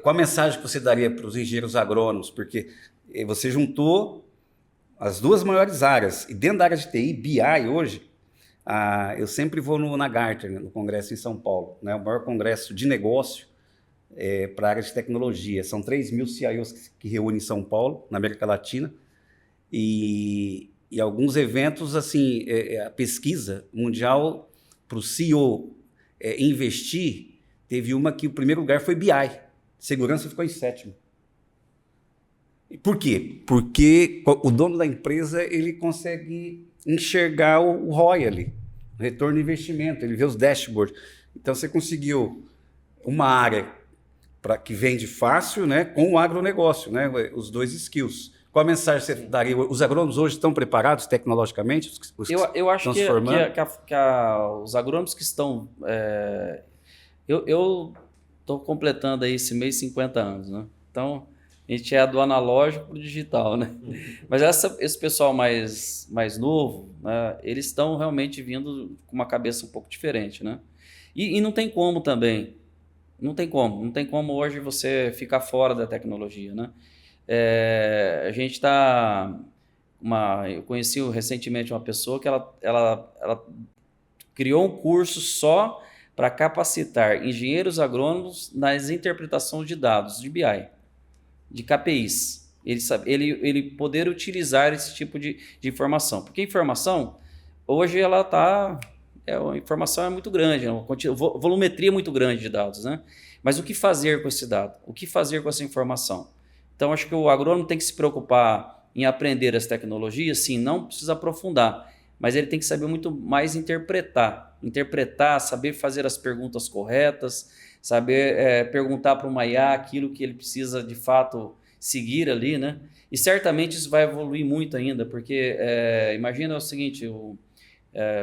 qual a mensagem que você daria para os engenheiros agrônomos? Porque você juntou as duas maiores áreas. E dentro da área de TI, BI hoje, eu sempre vou na Gartner, no congresso em São Paulo, né? O maior congresso de negócio para a área de tecnologia. São 3.000 CIOs que reúnem em São Paulo, na América Latina. E alguns eventos, assim, a pesquisa mundial para o CEO investir, teve uma que o primeiro lugar foi BI. Segurança ficou em 7º. Por quê? Porque o dono da empresa ele consegue enxergar o ROI ali, o retorno de investimento, ele vê os dashboards. Então você conseguiu uma área que vende fácil, né, com o agronegócio, né, os dois skills. Qual a mensagem você daria? Os agrônomos hoje estão preparados tecnologicamente? Eu acho que os agrônomos que estão... Eu estou completando aí esse mês 50 anos, né? Então, a gente é do analógico para o digital, né? Mas esse pessoal mais novo, né, eles estão realmente vindo com uma cabeça um pouco diferente, né? E não tem como também. Não tem como hoje você ficar fora da tecnologia, né? A gente está... Eu conheci recentemente uma pessoa que ela criou um curso só para capacitar engenheiros agrônomos nas interpretações de dados, de BI, de KPIs. Ele poder utilizar esse tipo de informação. Porque a informação, hoje ela está... a informação é muito grande, uma volumetria muito grande de dados, né? Mas o que fazer com esse dado? O que fazer com essa informação? Então, acho que o agrônomo tem que se preocupar em aprender as tecnologias, sim, não precisa aprofundar, mas ele tem que saber muito mais interpretar, saber fazer as perguntas corretas, saber perguntar para uma IA aquilo que ele precisa de fato seguir ali, né? E certamente isso vai evoluir muito ainda, porque imagina o seguinte,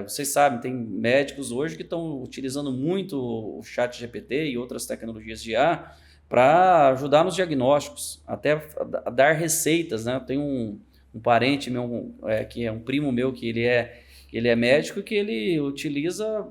vocês sabem, tem médicos hoje que estão utilizando muito o chat GPT e outras tecnologias de IA para ajudar nos diagnósticos, até dar receitas, né? Tem um parente meu, que é um primo meu, que ele é médico, que ele utiliza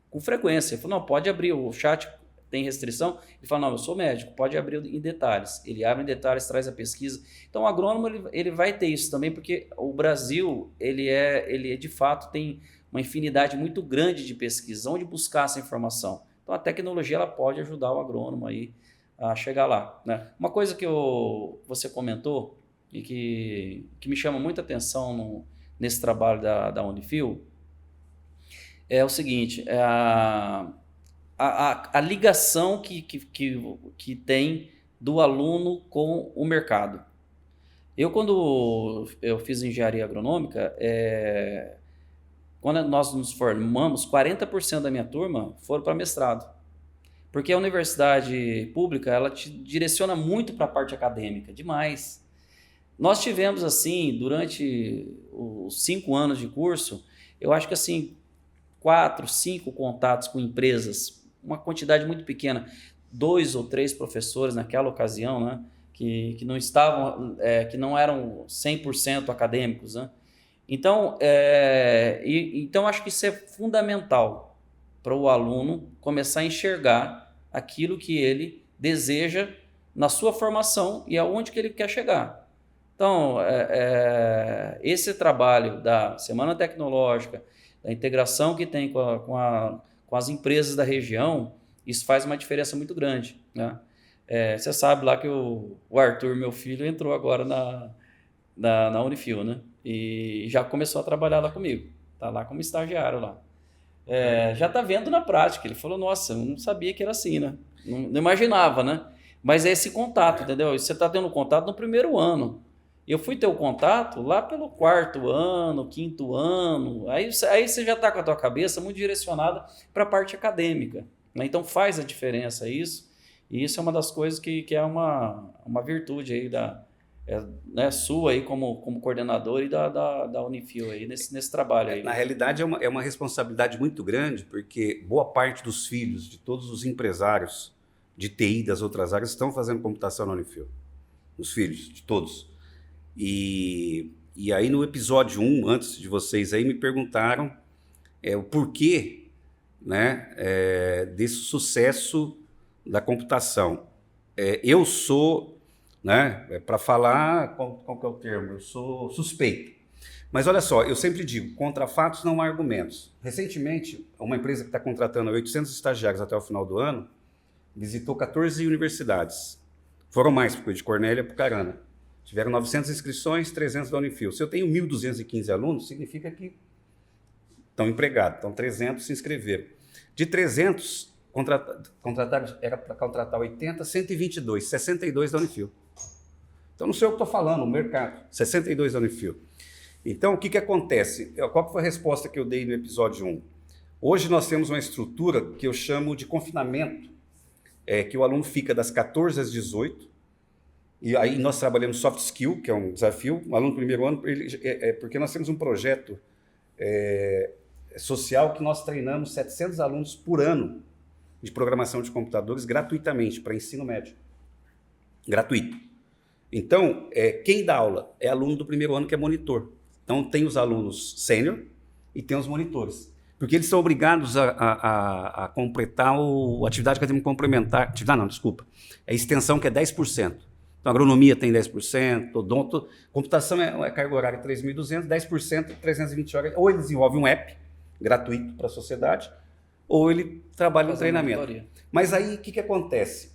com frequência. Ele falou, não, pode abrir, o chat tem restrição. Ele fala, não, eu sou médico, pode abrir em detalhes. Ele abre em detalhes, traz a pesquisa. Então, o agrônomo ele vai ter isso também, porque o Brasil, ele de fato tem uma infinidade muito grande de pesquisas, onde buscar essa informação. Então, a tecnologia ela pode ajudar o agrônomo aí a chegar lá, né? Uma coisa que você comentou e que me chama muita atenção nesse trabalho da Unifil é o seguinte, a ligação que tem do aluno com o mercado. Quando eu fiz engenharia agronômica, quando nós nos formamos, 40% da minha turma foram para mestrado. Porque a universidade pública, ela te direciona muito para a parte acadêmica, demais. Nós tivemos, assim, durante os 5 anos de curso, eu acho que, assim, 4, 5 contatos com empresas, uma quantidade muito pequena, 2 ou 3 professores naquela ocasião, né, que não estavam, que não eram 100% acadêmicos, né? Então, então, acho que isso é fundamental para o aluno começar a enxergar aquilo que ele deseja na sua formação e aonde que ele quer chegar. Então, esse trabalho da Semana Tecnológica, da integração que tem com as empresas da região, isso faz uma diferença muito grande, né? Você sabe lá que o Arthur, meu filho, entrou agora na Unifil, né? E já começou a trabalhar lá comigo. Está lá como estagiário lá. Já está vendo na prática. Ele falou, nossa, eu não sabia que era assim, né? Não imaginava, né? Mas é esse contato, entendeu? Você está tendo contato no primeiro ano. Eu fui ter o contato lá pelo 4º ano, 5º ano. Aí você já está com a tua cabeça muito direcionada para a parte acadêmica, né? Então faz a diferença isso. E isso é uma das coisas que é uma virtude aí né, sua aí como coordenador e da Unifil aí nesse trabalho aí. Na realidade é uma responsabilidade muito grande, porque boa parte dos filhos de todos os empresários de TI das outras áreas estão fazendo computação na Unifil. Os filhos de todos. E aí no episódio 1, antes de vocês aí, me perguntaram o porquê, né, desse sucesso da computação. Eu sou, né, para falar, qual que é o termo? Eu sou suspeito. Mas olha só, eu sempre digo, contra fatos não há argumentos. Recentemente, uma empresa que está contratando 800 estagiários até o final do ano, visitou 14 universidades. Foram mais, porque de Cornélia e Apucarana. Tiveram 900 inscrições, 300 da Unifil. Se eu tenho 1.215 alunos, significa que estão empregados. Então, 300 se inscreveram. De 300, contrataram, era para contratar 80, 122, 62 da Unifil. Então, não sei o que estou falando, o mercado. 62 da Unifil. Então, o que acontece? Qual foi a resposta que eu dei no episódio 1? Hoje nós temos uma estrutura que eu chamo de confinamento, que o aluno fica das 14 às 18, E aí nós trabalhamos soft skill, que é um desafio. Um aluno do primeiro ano, porque nós temos um projeto social que nós treinamos 700 alunos por ano de programação de computadores gratuitamente para ensino médio. Gratuito. Então, quem dá aula é aluno do primeiro ano que é monitor. Então, tem os alunos sênior e tem os monitores. Porque eles são obrigados a completar a atividade acadêmica complementar. Atividade não, desculpa. É a extensão que é 10%. Então, agronomia tem 10%, odonto, computação é carga horária 3.200, 10%, 320 horas. Ou ele desenvolve um app gratuito para a sociedade, ou ele trabalha no treinamento. Mas aí, o que acontece?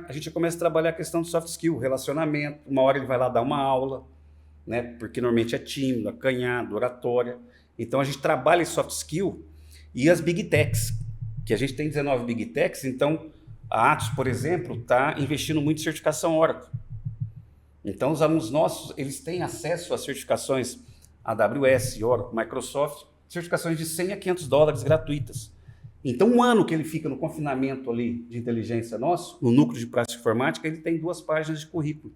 A gente começa a trabalhar a questão do soft skill, relacionamento. Uma hora ele vai lá dar uma aula, né? Porque normalmente é tímido, acanhado, oratória. Então, a gente trabalha esse soft skill e as big techs, que a gente tem 19 big techs, então a Atos, por exemplo, está investindo muito em certificação Oracle. Então, os alunos nossos, eles têm acesso a certificações AWS, Oracle, Microsoft, certificações de $100 a $500 gratuitas. Então, um ano que ele fica no confinamento ali de inteligência nosso, no núcleo de prática informática, ele tem 2 páginas de currículo.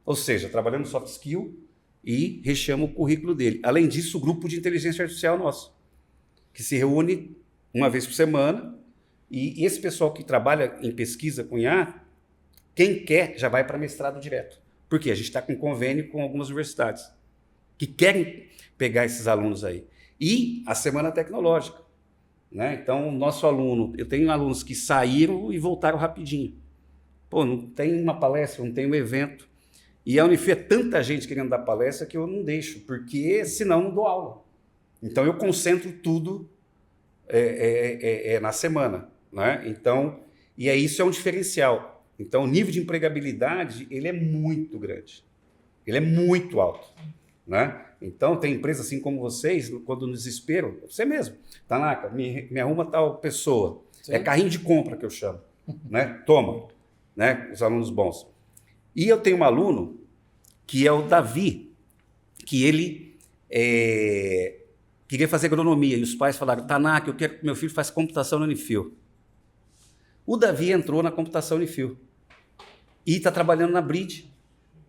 Ou seja, trabalhando soft skill e recheamos o currículo dele. Além disso, o grupo de inteligência artificial nosso, que se reúne uma vez por semana, e esse pessoal que trabalha em pesquisa com IA, quem quer já vai para mestrado direto. Por quê? A gente está com convênio com algumas universidades que querem pegar esses alunos aí. E a Semana Tecnológica, né? Então, o nosso aluno, eu tenho alunos que saíram e voltaram rapidinho. Pô, não tem uma palestra, não tem um evento. E a Unifi é tanta gente querendo dar palestra que eu não deixo, porque senão não dou aula. Então, eu concentro tudo na semana, né? Então, isso é um diferencial. Então, o nível de empregabilidade, ele é muito grande. Ele é muito alto, né? Então, tem empresas assim como vocês, quando no desespero, você mesmo, Tanaka, me arruma tal pessoa. Sim. É carrinho de compra que eu chamo, né? Toma, né? Os alunos bons. E eu tenho um aluno, que é o Davi, que ele queria fazer agronomia, e os pais falaram, Tanaka, eu quero que meu filho faça computação na Unifil. O Davi entrou na computação Unifil e está trabalhando na Bridge,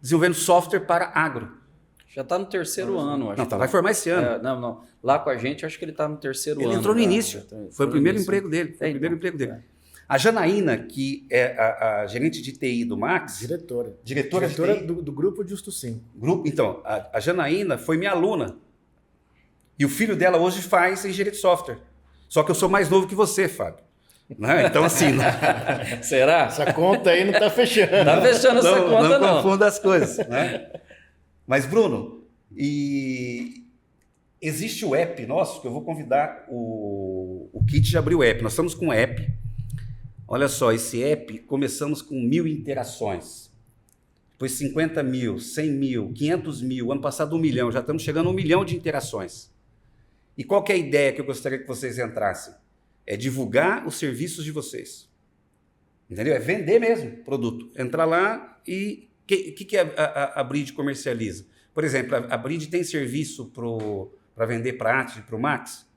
desenvolvendo software para agro. Já está no 3º ano, acho. Não, vai formar esse ano. Não. Lá com a gente, acho que ele está no 3º ano. Ele entrou no início. Foi o primeiro emprego dele. Foi o primeiro emprego dele. A Janaína, que é a gerente de TI do Max... Diretora de TI. do grupo Justo Sim. Então, a Janaína foi minha aluna. E o filho dela hoje faz engenharia de software. Só que eu sou mais novo que você, Fábio. Né? Então, assim... Será? Essa conta aí não está fechando. Está fechando essa conta, não. Não confunda as coisas, né? Mas, Bruno, existe o app nosso, que eu vou convidar o Kit a abrir o app. Nós estamos com um app. Olha só, esse app, começamos com 1.000 interações. Depois 50 mil, 100 mil, 500 mil. Ano passado 1 milhão. Já estamos chegando a 1 milhão de interações. E qual que é a ideia que eu gostaria que vocês entrassem? É divulgar os serviços de vocês. Entendeu? É vender mesmo o produto. Entrar lá e... O que a Bridge comercializa? Por exemplo, a Bridge tem serviço para vender para a Atos e para o Max?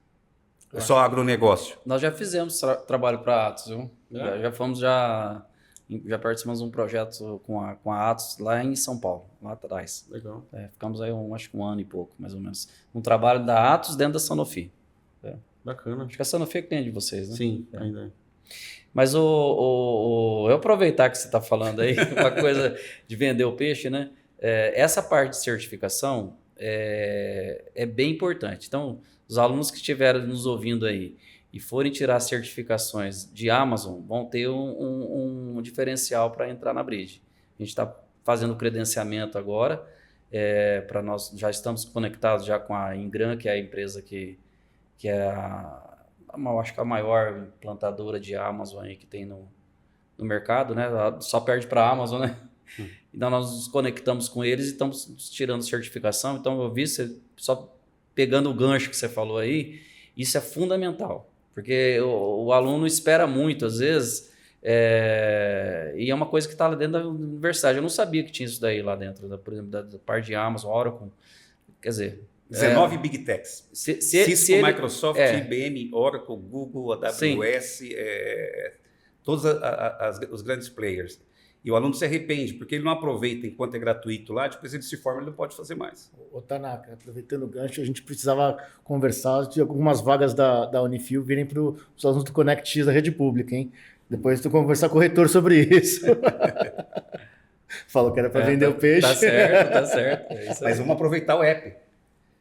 É só agronegócio? Nós já fizemos trabalho para a Atos, viu? Já participamos de um projeto com a Atos lá em São Paulo, lá atrás. Legal. Ficamos aí acho que 1 ano e pouco, mais ou menos. Um trabalho da Atos dentro da Sanofi. Bacana. Acho que a Sanofi é que tem de vocês, né? Sim, ainda é. Mas eu aproveitar que você está falando aí, uma coisa de vender o peixe, né? Essa parte de certificação é bem importante. Então, os alunos que estiverem nos ouvindo aí e forem tirar certificações de Amazon, vão ter um diferencial para entrar na Bridge. A gente está fazendo o credenciamento agora, para nós já estamos conectados já com a Ingram, que é a empresa que é acho que a maior implantadora de Amazon aí que tem no mercado, né? Só perde para a Amazon, né? Então, nós nos conectamos com eles e estamos tirando certificação. Então, eu vi, só pegando o gancho que você falou aí, isso é fundamental, porque o aluno espera muito, às vezes, e é uma coisa que está lá dentro da universidade. Eu não sabia que tinha isso daí lá dentro, por exemplo, da parte de Amazon, Oracle, quer dizer... 19 Big Techs. Cisco, Microsoft, IBM, Oracle, Google, AWS, todos os grandes players. E o aluno se arrepende, porque ele não aproveita enquanto é gratuito lá, depois ele se forma, ele não pode fazer mais. Ô, Tanaka, aproveitando o gancho, a gente precisava conversar de algumas vagas da Unifil virem para os alunos do Connect X da rede pública, hein? Depois tu conversar com o reitor sobre isso. Falou que era para vender o peixe. Tá certo, tá certo. É isso aí. Mas vamos aproveitar o app.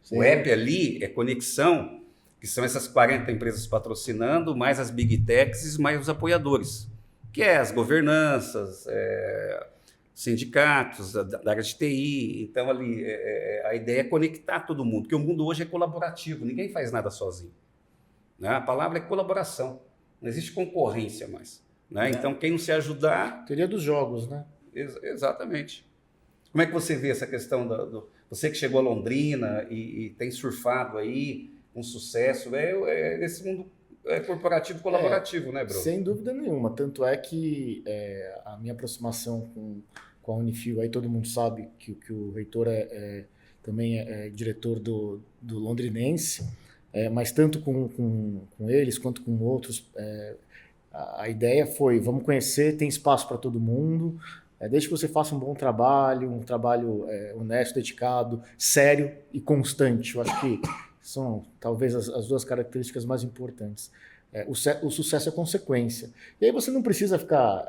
Sim. O app ali é conexão, que são essas 40 empresas patrocinando, mais as Big Techs e mais os apoiadores, que é as governanças, sindicatos, da área de TI. Então, ali, a ideia é conectar todo mundo, porque o mundo hoje é colaborativo, ninguém faz nada sozinho. Né? A palavra é colaboração, não existe concorrência mais. Né? Então, quem não se ajudar... Teoria dos jogos, né? Exatamente. Como é que você vê essa questão você que chegou a Londrina e tem surfado aí com sucesso, nesse mundo corporativo colaborativo, né, Bruno? Sem dúvida nenhuma. Tanto é que a minha aproximação com a Unifil, aí todo mundo sabe que o reitor também é diretor do Londrinense, mas tanto com eles quanto com outros, a ideia foi, vamos conhecer, tem espaço para todo mundo, desde que você faça um bom trabalho, honesto, dedicado, sério e constante. Eu acho que são talvez as duas características mais importantes. O sucesso é consequência. E aí você não precisa ficar,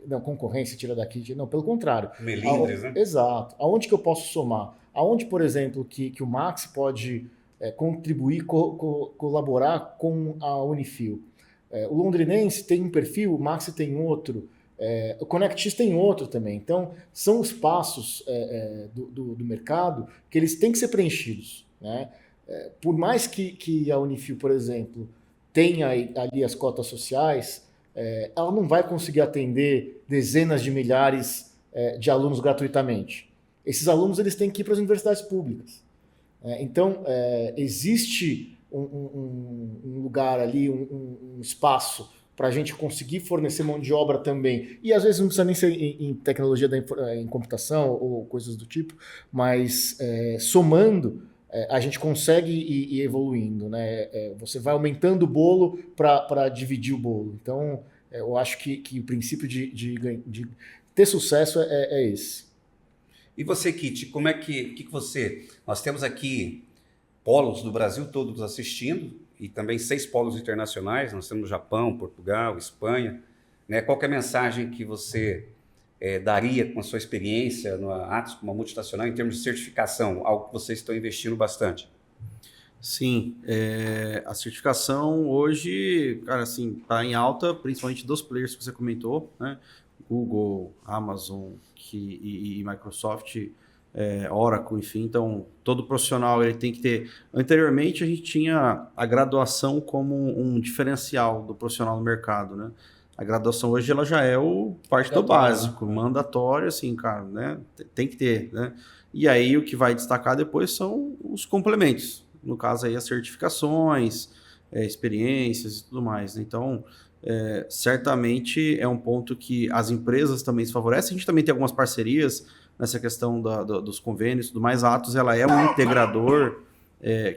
não, concorrência, tira daqui, não, pelo contrário. Melindres, né? Exato. Aonde que eu posso somar? Aonde, por exemplo, que o Max pode contribuir, colaborar com a Unifil? O Londrinense tem um perfil, o Max tem outro, o ConnectX tem outro também. Então, são os passos do mercado que eles têm que ser preenchidos, né? Por mais que a Unifil, por exemplo, tenha ali as cotas sociais, ela não vai conseguir atender dezenas de milhares de alunos gratuitamente. Esses alunos eles têm que ir para as universidades públicas. Então, existe um lugar ali, um espaço para a gente conseguir fornecer mão de obra também. E às vezes não precisa nem ser em tecnologia em computação ou coisas do tipo, mas somando, a gente consegue ir evoluindo, né? Você vai aumentando o bolo para dividir o bolo. Então, eu acho que o princípio de ter sucesso é esse. E você, Kit, como é que você... Nós temos aqui polos do Brasil todo nos assistindo e também 6 polos internacionais. Nós temos Japão, Portugal, Espanha. Né? Qual que é a mensagem que você daria com a sua experiência na Atos como uma multinacional em termos de certificação, algo que vocês estão investindo bastante? Sim, a certificação hoje, cara, assim, está em alta, principalmente dos players que você comentou, né? Google, Amazon e Microsoft, Oracle, enfim. Então, todo profissional ele tem que ter... Anteriormente, a gente tinha a graduação como um diferencial do profissional no mercado, né? A graduação hoje ela já é parte do básico, mandatório, assim, cara, né? Tem que ter, né? E aí o que vai destacar depois são os complementos. No caso aí as certificações, experiências e tudo mais, né? Então, certamente é um ponto que as empresas também se favorecem. A gente também tem algumas parcerias nessa questão dos convênios e tudo mais. A Atos ela é um integrador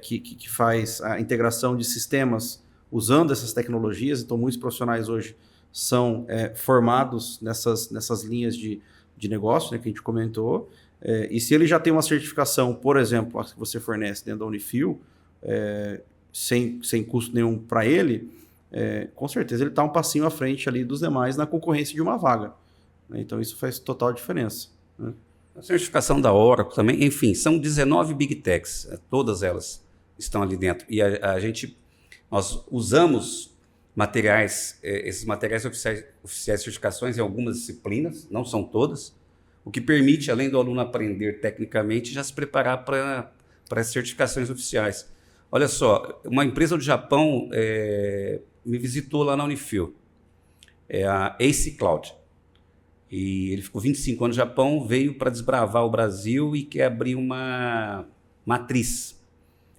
que faz a integração de sistemas usando essas tecnologias. Então, muitos profissionais hoje são formados nessas linhas de negócio, né, que a gente comentou. E se ele já tem uma certificação, por exemplo, a que você fornece dentro da Unifil, sem custo nenhum para ele, com certeza ele está um passinho à frente ali dos demais na concorrência de uma vaga. Né? Então isso faz total diferença. Né? A certificação da Oracle também, enfim, são 19 Big Techs, todas elas estão ali dentro. E nós usamos esses materiais oficiais de certificações em algumas disciplinas, não são todas, o que permite, além do aluno aprender tecnicamente, já se preparar para as certificações oficiais. Olha só, uma empresa do Japão me visitou lá na Unifil, a Ace Cloud. E ele ficou 25 anos no Japão, veio para desbravar o Brasil e quer abrir uma matriz.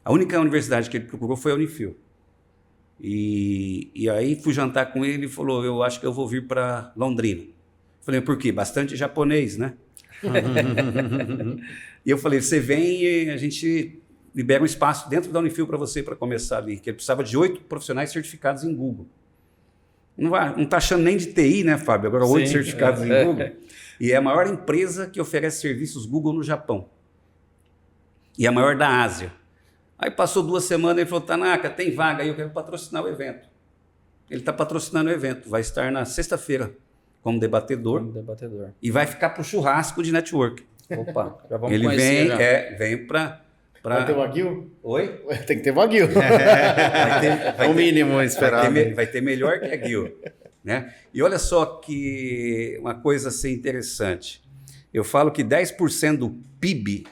A única universidade que ele procurou foi a Unifil. E aí fui jantar com ele e falou, eu acho que eu vou vir para Londrina. Falei, por quê? Bastante japonês, né? E eu falei, você vem e a gente libera um espaço dentro da Unifil para você para começar ali, que ele precisava de 8 profissionais certificados em Google. Não está achando nem de TI, né, Fábio? Agora 8 certificados em Google. E é a maior empresa que oferece serviços Google no Japão. E a maior da Ásia. Aí passou 2 semanas e ele falou, Tanaka, tem vaga aí, eu quero patrocinar o evento. Ele está patrocinando o evento. Vai estar na sexta-feira como debatedor. E vai ficar para o churrasco de network. Opa, já vamos ele conhecer. Vem para... Vai ter Wagyu? Oi? Tem que ter Wagyu. É o mínimo esperado. Vai ter melhor que a Guil. Né? E olha só que uma coisa assim interessante. Eu falo que 10% do PIB,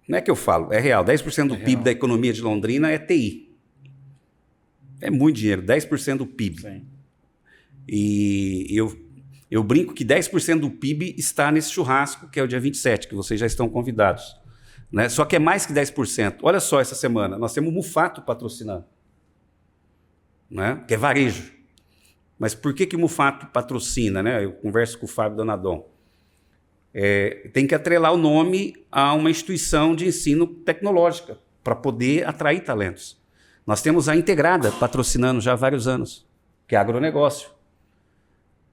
não é que eu falo, é real, 10% do PIB da economia de Londrina é TI. É muito dinheiro, 10% do PIB. Sim. E eu brinco que 10% do PIB está nesse churrasco, que é o dia 27, que vocês já estão convidados. Né? Só que é mais que 10%. Olha só, essa semana, nós temos o Mufato patrocinando, né? Que é varejo. Mas por que o Mufato patrocina? Né? Eu converso com o Fábio Donadon. Tem que atrelar o nome a uma instituição de ensino tecnológica para poder atrair talentos. Nós temos a Integrada patrocinando já há vários anos, que é agronegócio.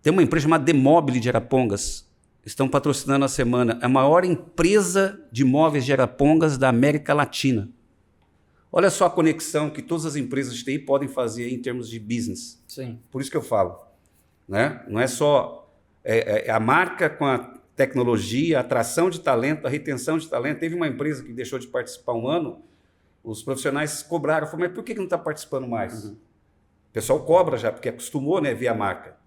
Tem uma empresa chamada Demobile de Arapongas, estão patrocinando a semana, a maior empresa de móveis de Arapongas da América Latina. Olha só a conexão que todas as empresas de TI podem fazer em termos de business. Sim. Por isso que eu falo. Né? Não é só a marca com a tecnologia, a atração de talento, a retenção de talento. Teve uma empresa que deixou de participar um ano, os profissionais cobraram, falaram, mas por que não está participando mais? Uhum. O pessoal cobra já, porque acostumou, né, ver a marca.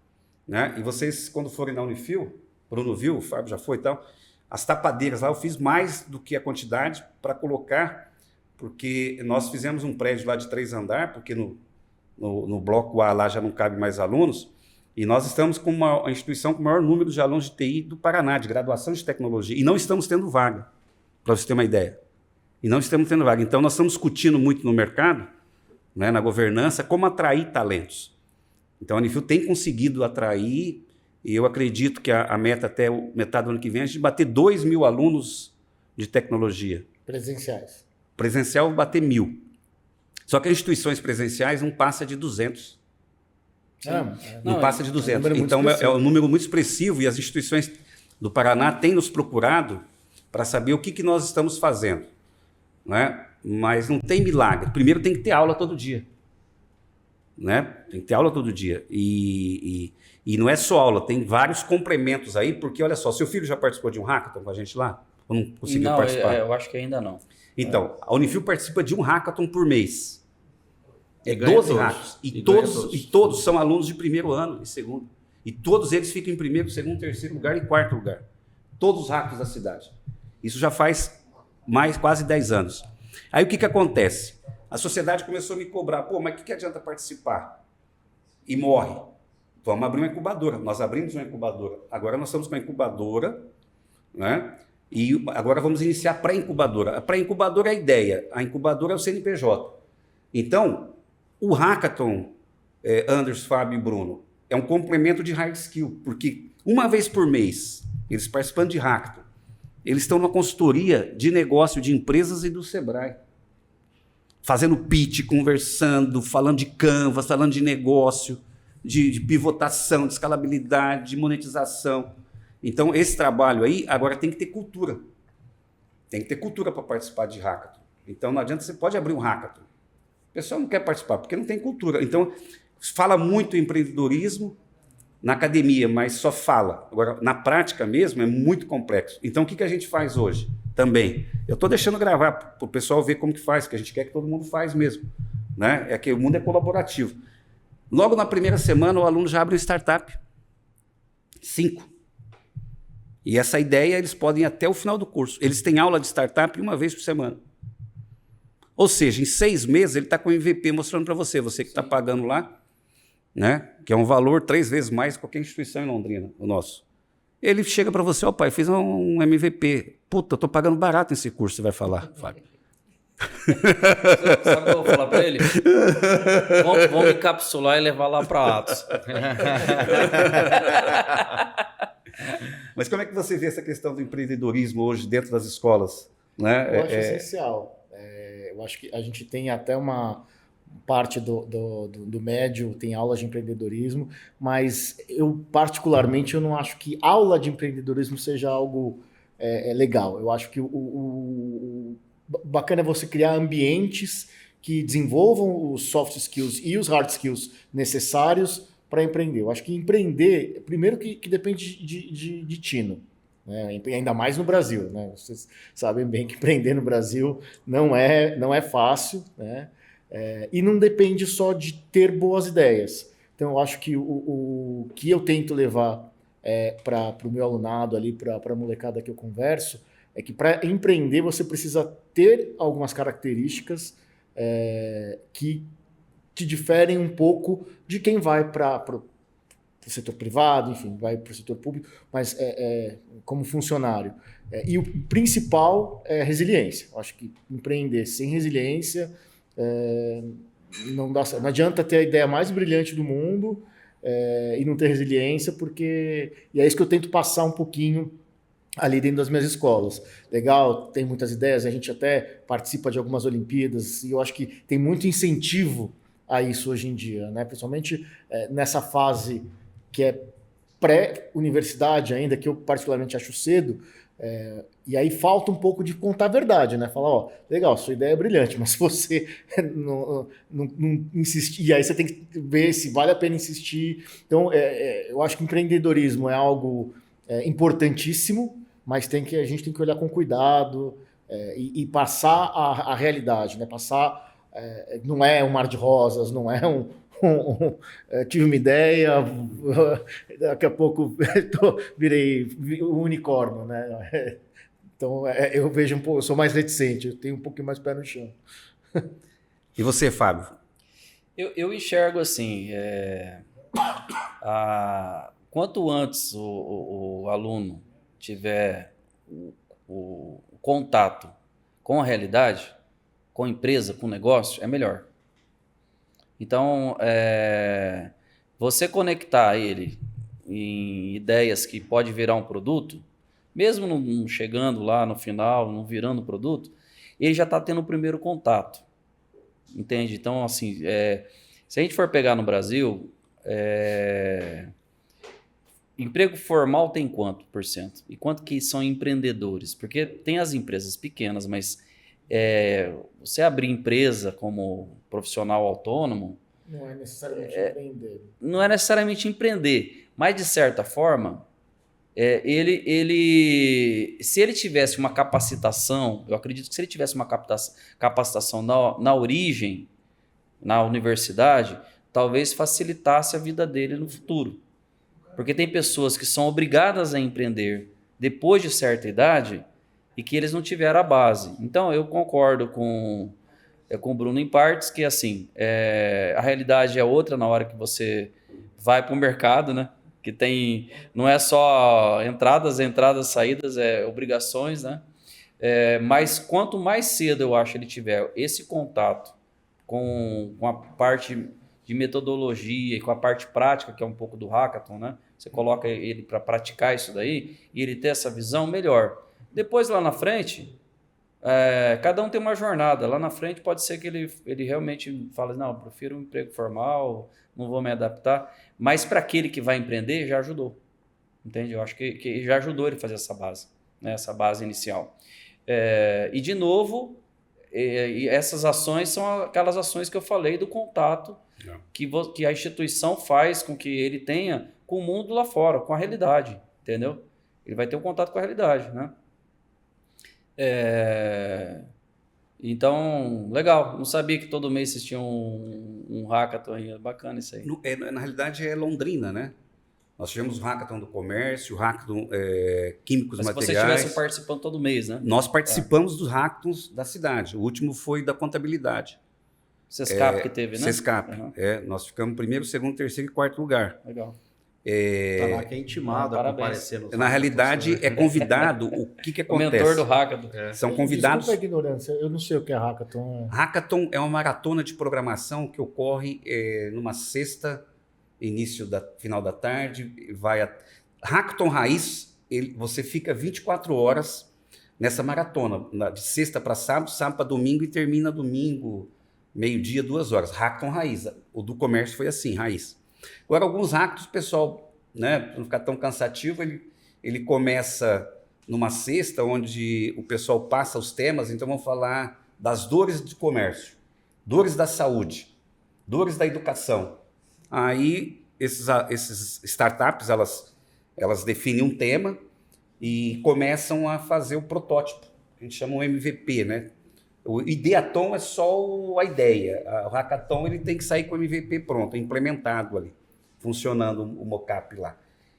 Né? E vocês, quando forem na Unifil, Bruno viu, o Fábio já foi e tal, as tapadeiras lá eu fiz mais do que a quantidade para colocar, porque nós fizemos um prédio lá de 3 andares, porque no bloco A lá já não cabe mais alunos, e nós estamos com uma instituição com o maior número de alunos de TI do Paraná, de graduação de tecnologia, e não estamos tendo vaga, para você ter uma ideia. E não estamos tendo vaga. Então nós estamos discutindo muito no mercado, né, na governança, como atrair talentos. Então a Unifil tem conseguido atrair. E eu acredito que a meta até metade do ano que vem é a gente bater 2.000 alunos de tecnologia. Presenciais. Presencial, bater 1.000. Só que as instituições presenciais não passa de 200. Não passa de 200. Então é um número muito expressivo e as instituições do Paraná têm nos procurado para saber o que nós estamos fazendo. Né? Mas não tem milagre. Primeiro tem que ter aula todo dia. Né? Tem que ter aula todo dia. E não é só aula, tem vários complementos aí, porque olha só, seu filho já participou de um hackathon com a gente lá? Ou não conseguiu participar? Eu acho que ainda não. Então, a Unifil participa de um hackathon por mês. 12 hackathons. E todos são alunos de primeiro ano e segundo. E todos eles ficam em primeiro, segundo, terceiro lugar e quarto lugar. Todos os hackathons da cidade. Isso já faz quase 10 anos. Aí o que acontece? A sociedade começou a me cobrar, mas o que adianta participar? E morre. Vamos abrir uma incubadora. Nós abrimos uma incubadora. Agora nós estamos com a incubadora, né? E agora vamos iniciar a pré-incubadora. A pré-incubadora é a ideia. A incubadora é o CNPJ. Então, o hackathon, Anderson, Fábio e Bruno, é um complemento de hard skill, porque uma vez por mês, eles participando de hackathon, eles estão na consultoria de negócio de empresas e do Sebrae. Fazendo pitch, conversando, falando de Canvas, falando de negócio, de pivotação, de escalabilidade, de monetização. Então, esse trabalho aí, agora tem que ter cultura. Tem que ter cultura para participar de hackathon. Então, não adianta, você pode abrir um hackathon. O pessoal não quer participar, porque não tem cultura. Então, fala muito em empreendedorismo na academia, mas só fala. Agora, na prática mesmo, é muito complexo. Então, o que a gente faz hoje? Também. Eu estou deixando gravar para o pessoal ver como que faz, que a gente quer que todo mundo faz mesmo. Né? É que o mundo é colaborativo. Logo na primeira semana, o aluno já abre uma startup. 5. E essa ideia, eles podem ir até o final do curso. Eles têm aula de startup uma vez por semana. Ou seja, em 6 meses, ele está com o MVP mostrando para você que está pagando lá, né? Que é um valor 3 vezes mais que qualquer instituição em Londrina, o nosso. Ele chega para você, pai, fiz um MVP. Puta, eu estou pagando barato nesse curso, você vai falar, Fábio. Sabe o que eu vou falar para ele? Vamos encapsular e levar lá para Atos. Mas como é que você vê essa questão do empreendedorismo hoje dentro das escolas? Né? Eu acho essencial. Eu acho que a gente tem até uma parte do médio tem aulas de empreendedorismo, mas eu particularmente eu não acho que aula de empreendedorismo seja algo legal. Eu acho que o bacana é você criar ambientes que desenvolvam os soft skills e os hard skills necessários para empreender. Eu acho que empreender, primeiro que depende de tino, né? Ainda mais no Brasil, né? Vocês sabem bem que empreender no Brasil não é fácil, né? E não depende só de ter boas ideias. Então, eu acho que o que eu tento levar para o meu alunado ali, para a molecada que eu converso, é que para empreender você precisa ter algumas características que te diferem um pouco de quem vai para o setor privado, enfim, vai para o setor público, mas como funcionário. E o principal é resiliência. Eu acho que empreender sem resiliência não dá certo. Não adianta ter a ideia mais brilhante do mundo e não ter resiliência, porque... E é isso que eu tento passar um pouquinho ali dentro das minhas escolas. Legal, tem muitas ideias, a gente até participa de algumas Olimpíadas, e eu acho que tem muito incentivo a isso hoje em dia, né? Principalmente nessa fase que é pré-universidade ainda, que eu particularmente acho cedo, e aí falta um pouco de contar a verdade, né? Falar, ó, legal, sua ideia é brilhante, mas se você não insistir, e aí você tem que ver se vale a pena insistir. Então, eu acho que empreendedorismo é algo importantíssimo, mas a gente tem que olhar com cuidado e passar a realidade, né? Passar, não é um mar de rosas, não é tive uma ideia, daqui a pouco virei um unicórnio, né? Então eu vejo um pouco, eu sou mais reticente, eu tenho um pouquinho mais pé no chão. E você, Fábio? Eu enxergo assim, quanto antes o aluno tiver o contato com a realidade, com a empresa, com o negócio, é melhor. Então, você conectar ele em ideias que pode virar um produto, mesmo não chegando lá no final, não virando produto, ele já está tendo o primeiro contato. Entende? Então, assim, se a gente for pegar no Brasil, emprego formal tem quanto por cento? E quanto que são empreendedores? Porque tem as empresas pequenas, mas você abrir empresa como profissional autônomo... Não é necessariamente empreender. Não é necessariamente empreender, mas de certa forma, se ele tivesse uma capacitação, eu acredito que se ele tivesse uma capacitação na origem, na universidade, talvez facilitasse a vida dele no futuro. Porque tem pessoas que são obrigadas a empreender depois de certa idade e que eles não tiveram a base. Então, eu concordo com o Bruno em partes, que assim, a realidade é outra na hora que você vai para o mercado, né? Que não é só entradas, saídas, obrigações, né? Mas quanto mais cedo eu acho ele tiver esse contato com a parte de metodologia e com a parte prática, que é um pouco do hackathon, né? Você coloca ele para praticar isso daí e ele ter essa visão, melhor. Depois, lá na frente, cada um tem uma jornada. Lá na frente pode ser que ele realmente fale, não, eu prefiro um emprego formal, não vou me adaptar. Mas para aquele que vai empreender, já ajudou. Entende? Eu acho que já ajudou ele a fazer essa base, né? Essa base inicial. E, de novo, essas ações são aquelas ações que eu falei do contato que a instituição faz com que ele tenha com o mundo lá fora, com a realidade, entendeu? Ele vai ter um contato com a realidade, né? Então, legal. Não sabia que todo mês vocês tinham um hackathon aí. Bacana isso aí. Na realidade é Londrina, né? Nós tivemos o hackathon do comércio, o hackathon químicos materiais. Mas se vocês estivessem participando todo mês, né? Nós participamos dos hackathons da cidade. O último foi da contabilidade. Sescap que teve, né? Sescap. Uhum. Nós ficamos primeiro, segundo, terceiro e quarto lugar. Legal. Tá é intimado a comparecer. Na realidade, é convidado. O que acontece? O mentor do hackathon. São convidados. Desculpa a ignorância, eu não sei o que é hackathon. Hackathon é uma maratona de programação que ocorre numa sexta, final da tarde. Hackathon Raiz, você fica 24 horas nessa maratona, de sexta para sábado, sábado para domingo e termina domingo, meio-dia, 2 horas. Hackathon raiz. O do comércio foi assim, raiz. Agora, alguns hackathons, o pessoal, né, para não ficar tão cansativo, ele começa numa sexta, onde o pessoal passa os temas. Então, vamos falar das dores do comércio, dores da saúde, dores da educação. Aí, esses startups, elas definem um tema e começam a fazer o protótipo. A gente chama o MVP, né? O Ideathon é só a ideia. O Hackathon ele tem que sair com o MVP pronto, implementado ali, funcionando o mockup lá.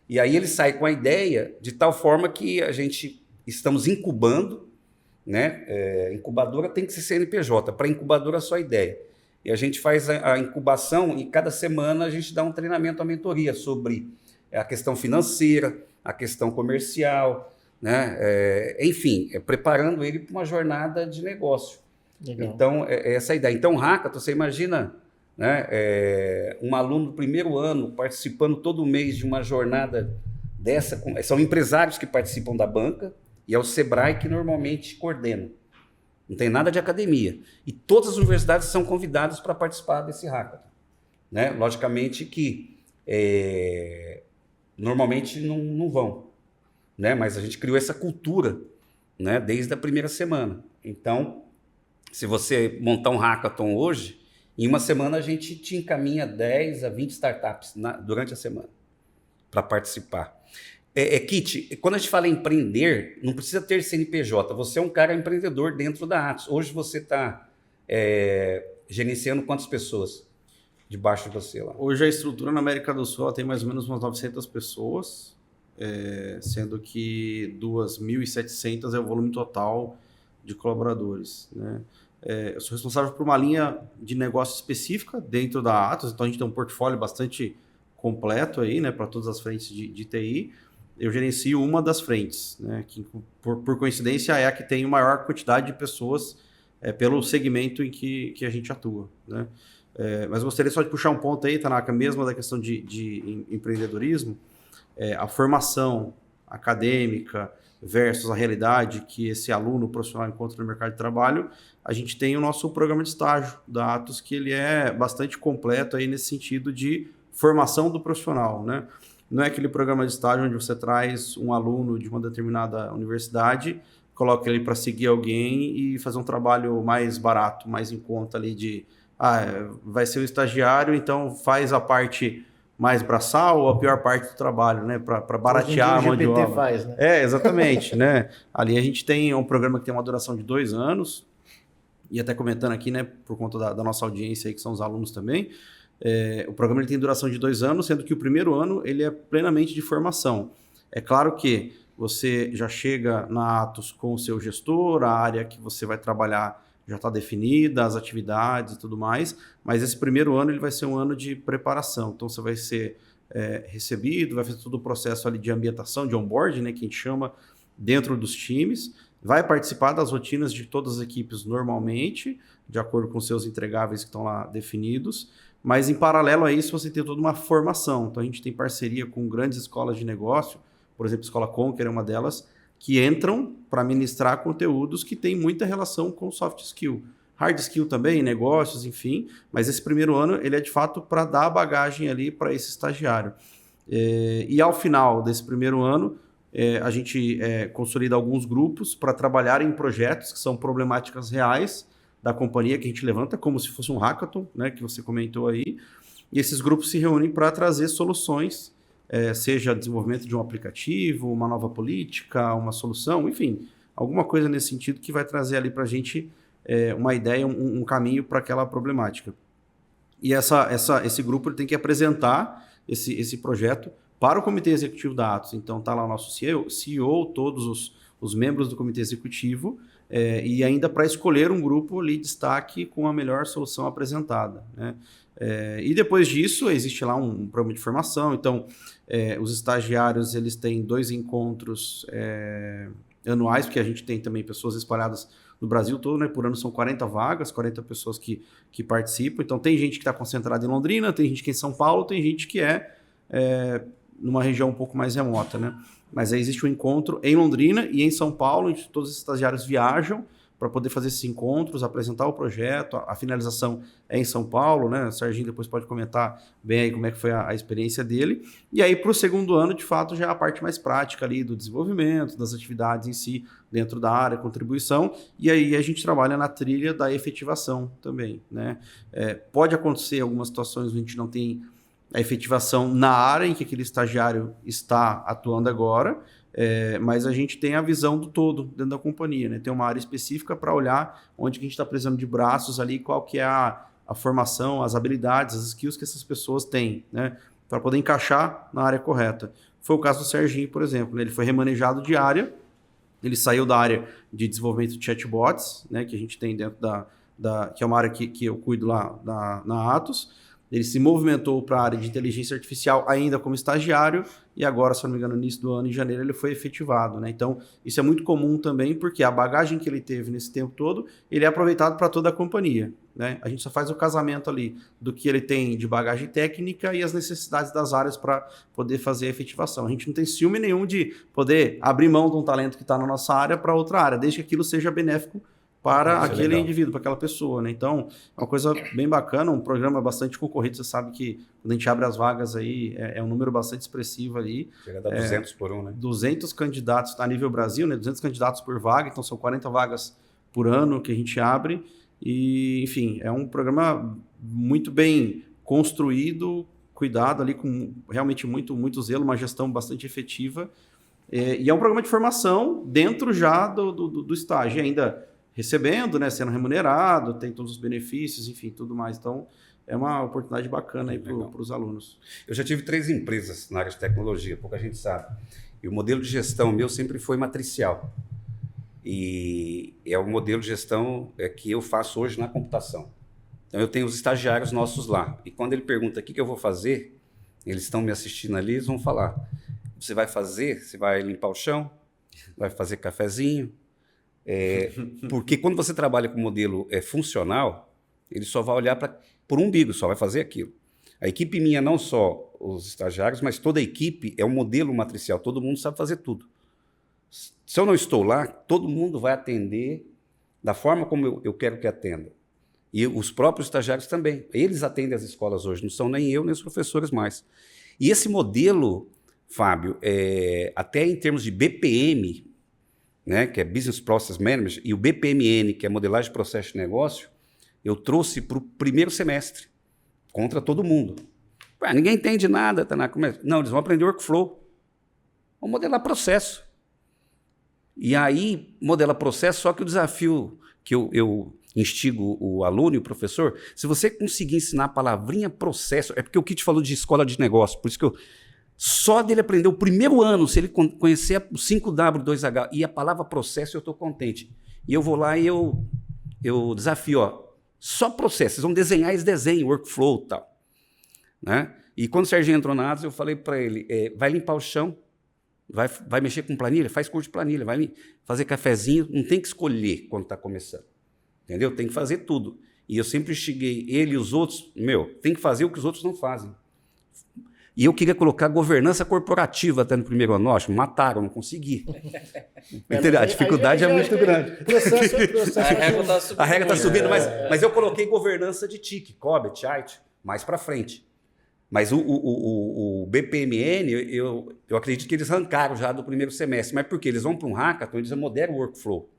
E aí ele sai com a ideia de tal forma que a gente estamos incubando, né? Incubadora tem que ser CNPJ, para incubadora é só ideia. E a gente faz a incubação e cada semana a gente dá um treinamento, uma mentoria sobre a questão financeira, a questão comercial, né? Enfim, preparando ele para uma jornada de negócio. Legal. Então, essa é a ideia. Então, Hackathon, você imagina, né? Um aluno do primeiro ano participando todo mês de uma jornada dessa. São empresários que participam da banca e é o Sebrae que normalmente coordena. Não tem nada de academia. E todas as universidades são convidadas para participar desse Hackathon, né? Logicamente que normalmente não vão, né? Mas a gente criou essa cultura, né? Desde a primeira semana. Então, se você montar um Hackathon hoje, em uma semana a gente te encaminha 10 a 20 startups durante a semana para participar. Kit, quando a gente fala em empreender, não precisa ter CNPJ. Você é um cara empreendedor dentro da Atos. Hoje você está gerenciando quantas pessoas debaixo de você lá? Hoje a estrutura na América do Sul tem mais ou menos umas 900 pessoas, sendo que 2.700 é o volume total de colaboradores, né? Eu sou responsável por uma linha de negócio específica dentro da Atos, então a gente tem um portfólio bastante completo aí, né, para todas as frentes de TI. Eu gerencio uma das frentes, né, que por coincidência é a que tem a maior quantidade de pessoas pelo segmento em que a gente atua, né? Mas eu gostaria só de puxar um ponto aí, Tanaka, mesmo da questão de empreendedorismo, a formação acadêmica versus a realidade que esse aluno profissional encontra no mercado de trabalho. A gente tem o nosso programa de estágio da Atos, que ele é bastante completo aí nesse sentido de formação do profissional, né? Não é aquele programa de estágio onde você traz um aluno de uma determinada universidade, coloca ele para seguir alguém e fazer um trabalho mais barato, mais em conta ali vai ser um estagiário, então faz a parte mais braçal ou a pior parte do trabalho, né? Para baratear a mão de obra. Faz, né? Exatamente, né? Ali a gente tem um programa que tem uma duração de 2 anos, e até comentando aqui, né, por conta da nossa audiência aí, que são os alunos também, o programa ele tem duração de 2 anos, sendo que o primeiro ano ele é plenamente de formação. É claro que você já chega na Atos com o seu gestor, a área que você vai trabalhar já está definida, as atividades e tudo mais, mas esse primeiro ano ele vai ser um ano de preparação. Então você vai ser recebido, vai fazer todo o processo ali de ambientação, de onboarding, né, que a gente chama, dentro dos times, vai participar das rotinas de todas as equipes normalmente, de acordo com seus entregáveis que estão lá definidos, mas em paralelo a isso você tem toda uma formação. Então a gente tem parceria com grandes escolas de negócio, por exemplo, a Escola Conquer é uma delas, que entram para ministrar conteúdos que têm muita relação com soft skill. Hard skill também, negócios, enfim, mas esse primeiro ano ele é de fato para dar a bagagem ali para esse estagiário. E ao final desse primeiro ano, a gente consolida alguns grupos para trabalhar em projetos que são problemáticas reais da companhia, que a gente levanta como se fosse um hackathon, né, que você comentou aí, e esses grupos se reúnem para trazer soluções, seja desenvolvimento de um aplicativo, uma nova política, uma solução, enfim, alguma coisa nesse sentido que vai trazer ali para a gente uma ideia, um caminho para aquela problemática. E esse grupo ele tem que apresentar esse projeto para o comitê executivo da Atos. Então está lá o nosso CEO, todos os membros do comitê executivo, e ainda para escolher um grupo ali de destaque com a melhor solução apresentada, né? E depois disso, existe lá um programa de formação. Então, os estagiários eles têm 2 encontros anuais, porque a gente tem também pessoas espalhadas no Brasil todo, né? Por ano são 40 vagas, 40 pessoas que participam. Então, tem gente que está concentrada em Londrina, tem gente que é em São Paulo, tem gente que numa região um pouco mais remota, né? Mas aí existe um encontro em Londrina e em São Paulo, onde todos os estagiários viajam para poder fazer esses encontros, apresentar o projeto. A finalização é em São Paulo, né? O Serginho depois pode comentar bem aí como é que foi a experiência dele. E aí, para o segundo ano, de fato, já é a parte mais prática ali do desenvolvimento, das atividades em si, dentro da área, contribuição. E aí a gente trabalha na trilha da efetivação também, né? Pode acontecer algumas situações onde a gente não tem a efetivação na área em que aquele estagiário está atuando agora, mas a gente tem a visão do todo dentro da companhia, né? Tem uma área específica para olhar onde que a gente está precisando de braços ali, qual que é a formação, as habilidades, as skills que essas pessoas têm, né? Para poder encaixar na área correta. Foi o caso do Serginho, por exemplo, né? Ele foi remanejado de área, ele saiu da área de desenvolvimento de chatbots, né? Que a gente tem dentro que é uma área que eu cuido lá na Atos. Ele se movimentou para a área de inteligência artificial ainda como estagiário e agora, se não me engano, no início do ano, em janeiro, ele foi efetivado, né? Então, isso é muito comum também porque a bagagem que ele teve nesse tempo todo, ele é aproveitado para toda a companhia, né? A gente só faz o casamento ali do que ele tem de bagagem técnica e as necessidades das áreas para poder fazer a efetivação. A gente não tem ciúme nenhum de poder abrir mão de um talento que está na nossa área para outra área, desde que aquilo seja benéfico para aquele indivíduo, para aquela pessoa, né? Então, é uma coisa bem bacana, um programa bastante concorrido. Você sabe que quando a gente abre as vagas aí, é um número bastante expressivo ali. Chega a dar 200 por um, né? 200 candidatos a nível Brasil, né? 200 candidatos por vaga, então são 40 vagas por ano que a gente abre. E, enfim, é um programa muito bem construído, cuidado ali, com realmente muito zelo, uma gestão bastante efetiva. E é um programa de formação dentro já do estágio, ainda recebendo, né, sendo remunerado, tem todos os benefícios, enfim, tudo mais. Então, é uma oportunidade bacana aí para os alunos. Eu já tive 3 empresas na área de tecnologia, pouca gente sabe. E o modelo de gestão meu sempre foi matricial. E é o modelo de gestão que eu faço hoje na computação. Então, eu tenho os estagiários nossos lá. E quando ele pergunta o que eu vou fazer, eles estão me assistindo ali, eles vão falar. Você vai limpar o chão, vai fazer cafezinho. Porque quando você trabalha com modelo funcional, ele só vai olhar por um umbigo, só vai fazer aquilo. A equipe minha, não só os estagiários, mas toda a equipe é um modelo matricial, todo mundo sabe fazer tudo. Se eu não estou lá, todo mundo vai atender da forma como eu quero que atenda. E os próprios estagiários também. Eles atendem as escolas hoje, não são nem eu, nem os professores mais. E esse modelo, Fábio, até em termos de BPM, né, que é Business Process Management, e o BPMN, que é Modelagem de Processo de Negócio, eu trouxe para o primeiro semestre, contra todo mundo. Ninguém entende nada, Tanaka. Não, eles vão aprender workflow. Vão modelar processo. E aí, modela processo, só que o desafio que eu instigo o aluno e o professor, se você conseguir ensinar a palavrinha processo, é porque o Kit falou de escola de negócio, por isso que só dele aprender o primeiro ano, se ele conhecer o 5W2H e a palavra processo, eu estou contente. E eu vou lá e eu desafio, só processo, vocês vão desenhar, eles desenham, workflow e tal. Né? E quando o Serginho entrou na Atos, eu falei para ele, vai limpar o chão, vai mexer com planilha, faz curso de planilha, vai fazer cafezinho, não tem que escolher quando está começando. Entendeu? Tem que fazer tudo. E eu sempre instiguei ele e os outros, tem que fazer o que os outros não fazem. E eu queria colocar governança corporativa até no primeiro ano. Nossa, mataram, não consegui. A dificuldade é muito grande. A regra está subindo, mas eu coloquei governança de TIC, COBIT, CHIT, mais para frente. Mas o BPMN, eu acredito que eles arrancaram já do primeiro semestre. Mas por quê? Eles vão para um hackathon, eles moderam o workflow.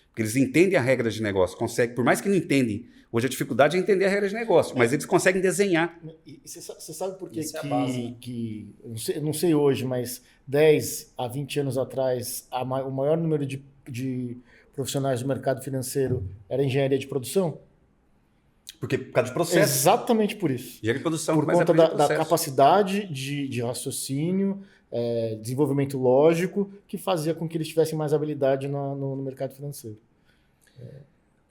Porque eles entendem a regra de negócio, conseguem, por mais que não entendem, hoje a dificuldade é entender a regra de negócio, mas eles conseguem desenhar. E você sabe por que eu não sei hoje, mas 10 a 20 anos atrás, o maior número de profissionais do mercado financeiro era engenharia de produção? Porque por causa de processo. Exatamente por isso. Engenharia de produção. Por conta da capacidade de raciocínio, desenvolvimento lógico, que fazia com que eles tivessem mais habilidade no mercado financeiro.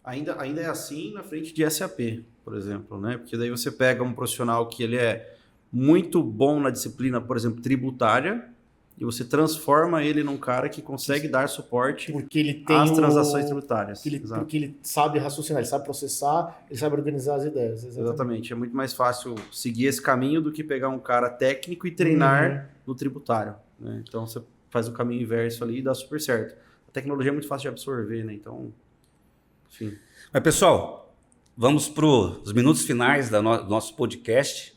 Ainda é assim na frente de SAP, por exemplo, né? Porque daí você pega um profissional que ele é muito bom na disciplina, por exemplo, tributária, e você transforma ele num cara que consegue dar suporte porque ele tem às transações tributárias. Porque ele sabe raciocinar, ele sabe processar, ele sabe organizar as ideias. Exatamente. É muito mais fácil seguir esse caminho do que pegar um cara técnico e treinar no tributário, né? Então você faz o caminho inverso ali e dá super certo. A tecnologia é muito fácil de absorver, né? Então Sim. Mas, pessoal, vamos para os minutos finais do nosso podcast.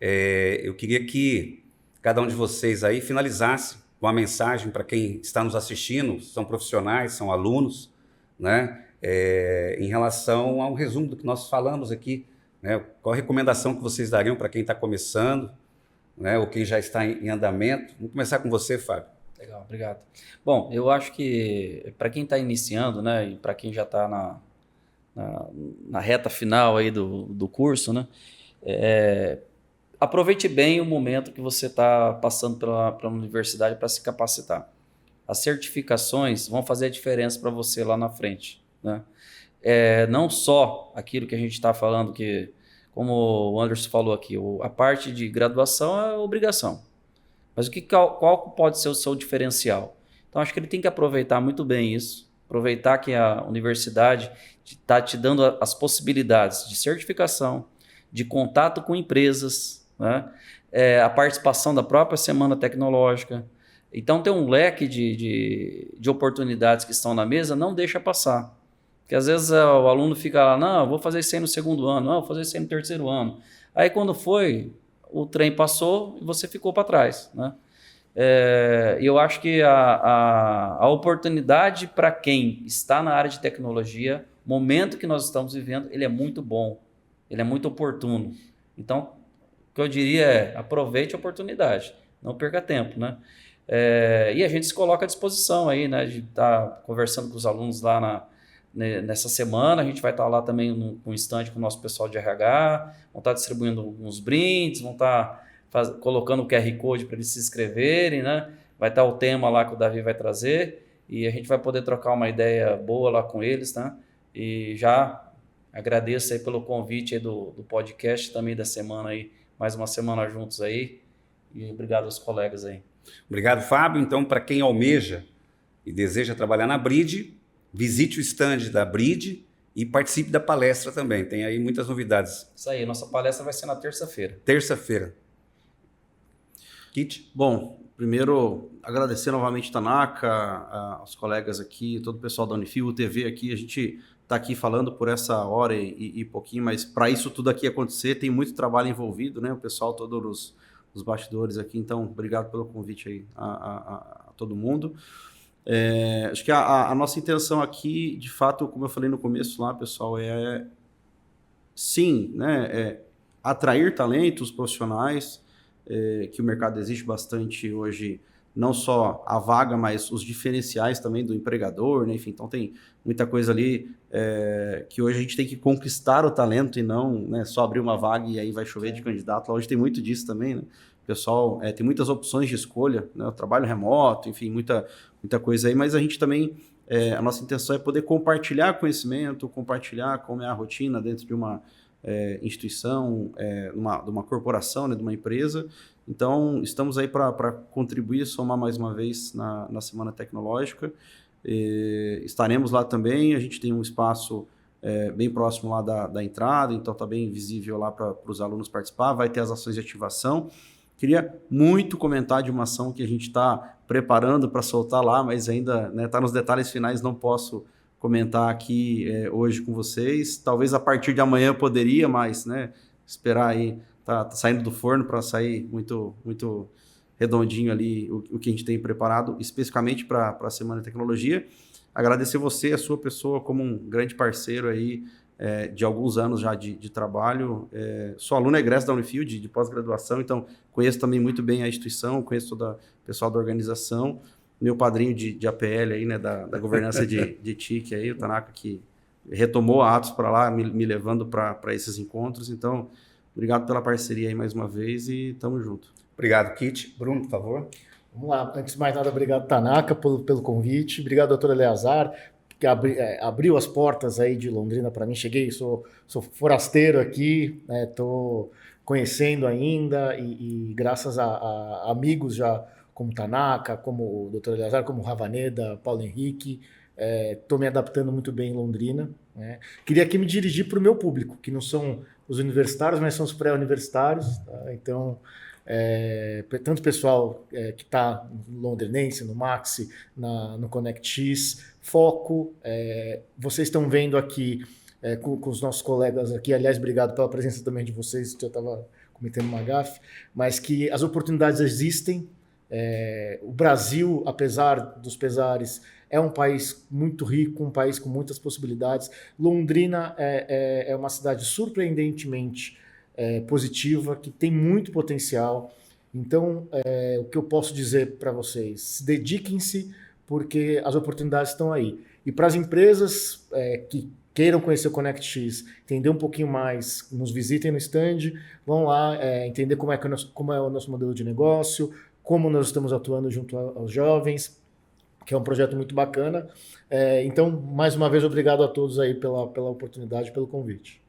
Eu queria que cada um de vocês aí finalizasse com uma mensagem para quem está nos assistindo, são profissionais, são alunos, né? Em relação a um resumo do que nós falamos aqui, né? Qual a recomendação que vocês dariam para quem está começando, né? Ou quem já está em andamento? Vamos começar com você, Fábio. Legal, obrigado. Bom, eu acho que para quem está iniciando, né, e para quem já está na reta final aí do curso, né, aproveite bem o momento que você está passando pela universidade para se capacitar. As certificações vão fazer a diferença para você lá na frente, né? Não só aquilo que a gente está falando, que, como o Anderson falou aqui, a parte de graduação é obrigação. Mas qual pode ser o seu diferencial? Então, acho que ele tem que aproveitar muito bem isso, aproveitar que a universidade está te dando as possibilidades de certificação, de contato com empresas, né? A participação da própria Semana Tecnológica. Então, tem um leque de oportunidades que estão na mesa, não deixa passar. Porque às vezes o aluno fica lá, não, eu vou fazer isso aí no segundo ano, não, vou fazer isso aí no terceiro ano. Aí quando foi, o trem passou e você ficou para trás, né? Eu acho que a oportunidade para quem está na área de tecnologia, o momento que nós estamos vivendo, ele é muito bom, ele é muito oportuno. Então, o que eu diria aproveite a oportunidade, não perca tempo, né? E a gente se coloca à disposição aí, né, de estar conversando com os alunos lá nessa semana. A gente vai estar lá também com um stand com o nosso pessoal de RH, vão estar distribuindo uns brindes, vão estar colocando o QR Code para eles se inscreverem, né? Vai estar o tema lá que o Davi vai trazer e a gente vai poder trocar uma ideia boa lá com eles, né? E já agradeço aí pelo convite aí do podcast também da semana aí, mais uma semana juntos aí, e obrigado aos colegas aí. Obrigado, Fábio. Então, para quem almeja e deseja trabalhar na Bride, visite o stand da Bride e participe da palestra também. Tem aí muitas novidades. Isso aí, nossa palestra vai ser na terça-feira. Terça-feira. Kit? Bom, primeiro agradecer novamente Tanaka, aos colegas aqui, todo o pessoal da Unifil, o TV aqui. A gente está aqui falando por essa hora e pouquinho, mas para isso tudo aqui acontecer tem muito trabalho envolvido, né? O pessoal, todos os bastidores aqui. Então, obrigado pelo convite aí a todo mundo. Acho que a nossa intenção aqui, de fato, como eu falei no começo lá, pessoal, sim, né, atrair talentos profissionais, que o mercado existe bastante hoje, não só a vaga, mas os diferenciais também do empregador, né? Enfim, então tem muita coisa ali que hoje a gente tem que conquistar o talento e não, né, só abrir uma vaga e aí vai chover de candidato. Hoje tem muito disso também, né? O pessoal tem muitas opções de escolha, né? O trabalho remoto, enfim, muita coisa aí, mas a gente também, a nossa intenção é poder compartilhar conhecimento, compartilhar como é a rotina dentro de uma instituição, de uma corporação, né, de uma empresa. Então, estamos aí para contribuir, somar mais uma vez na Semana Tecnológica. Estaremos lá também, a gente tem um espaço bem próximo lá da entrada, então está bem visível lá para os alunos participar, vai ter as ações de ativação. Queria muito comentar de uma ação que a gente está preparando para soltar lá, mas ainda está nos detalhes finais, não posso comentar aqui hoje com vocês. Talvez a partir de amanhã eu poderia, mas né, esperar aí, tá saindo do forno para sair muito, muito redondinho ali o que a gente tem preparado especificamente para a Semana de Tecnologia. Agradecer você, a sua pessoa, como um grande parceiro aí de alguns anos já de trabalho. Sou aluno egresso da Unifil de pós-graduação, então conheço também muito bem a instituição, conheço todo o pessoal da organização. Meu padrinho de APL aí, né, da governança de TIC aí, o Tanaka, que retomou a Atos para lá, me levando para esses encontros. Então, obrigado pela parceria aí mais uma vez e tamo junto. Obrigado, Kit. Bruno, por favor. Vamos lá. Antes de mais nada, obrigado, Tanaka, pelo convite. Obrigado, doutor Eleazar, que abriu as portas aí de Londrina para mim. Cheguei, sou forasteiro aqui, estou conhecendo ainda e graças a amigos já como Tanaka, como o Dr. Eleazar, como Ravaneda, Paulo Henrique, estou me adaptando muito bem em Londrina, né? Queria aqui me dirigir para o meu público, que não são os universitários, mas são os pré-universitários, tá? Então, tanto o pessoal que está no londrinense, no Maxi, no ConnectX, foco. Vocês estão vendo aqui com os nossos colegas aqui, aliás, obrigado pela presença também de vocês, eu estava cometendo uma gafe, mas que as oportunidades existem. O Brasil, apesar dos pesares, é um país muito rico, um país com muitas possibilidades. Londrina é uma cidade surpreendentemente positiva, que tem muito potencial. Então, o que eu posso dizer para vocês? Dediquem-se, porque as oportunidades estão aí. E para as empresas que queiram conhecer o ConnectX, entender um pouquinho mais, nos visitem no stand, vão lá entender como é o nosso modelo de negócio, como nós estamos atuando junto aos jovens, que é um projeto muito bacana. Então, mais uma vez, obrigado a todos aí pela oportunidade, pelo convite.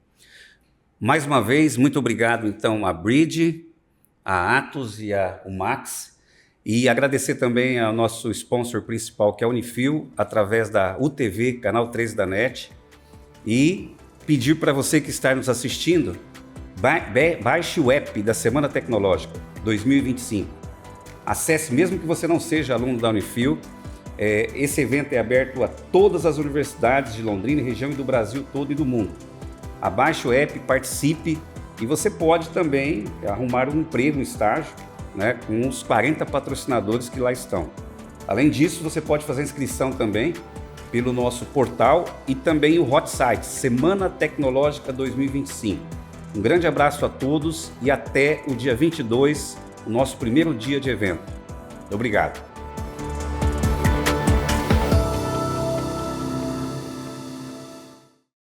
Mais uma vez, muito obrigado, então, à Bridge, à Atos e ao Max. E agradecer também ao nosso sponsor principal, que é a Unifil, através da UTV, Canal 13 da NET. E pedir para você que está nos assistindo, baixe o app da Semana Tecnológica 2025. Acesse, mesmo que você não seja aluno da Unifil. Esse evento é aberto a todas as universidades de Londrina, região e do Brasil todo e do mundo. Abaixe o app, participe e você pode também arrumar um emprego, um estágio, né, com os 40 patrocinadores que lá estão. Além disso, você pode fazer inscrição também pelo nosso portal e também o hot site Semana Tecnológica 2025. Um grande abraço a todos e até o dia 22, o nosso primeiro dia de evento. Obrigado.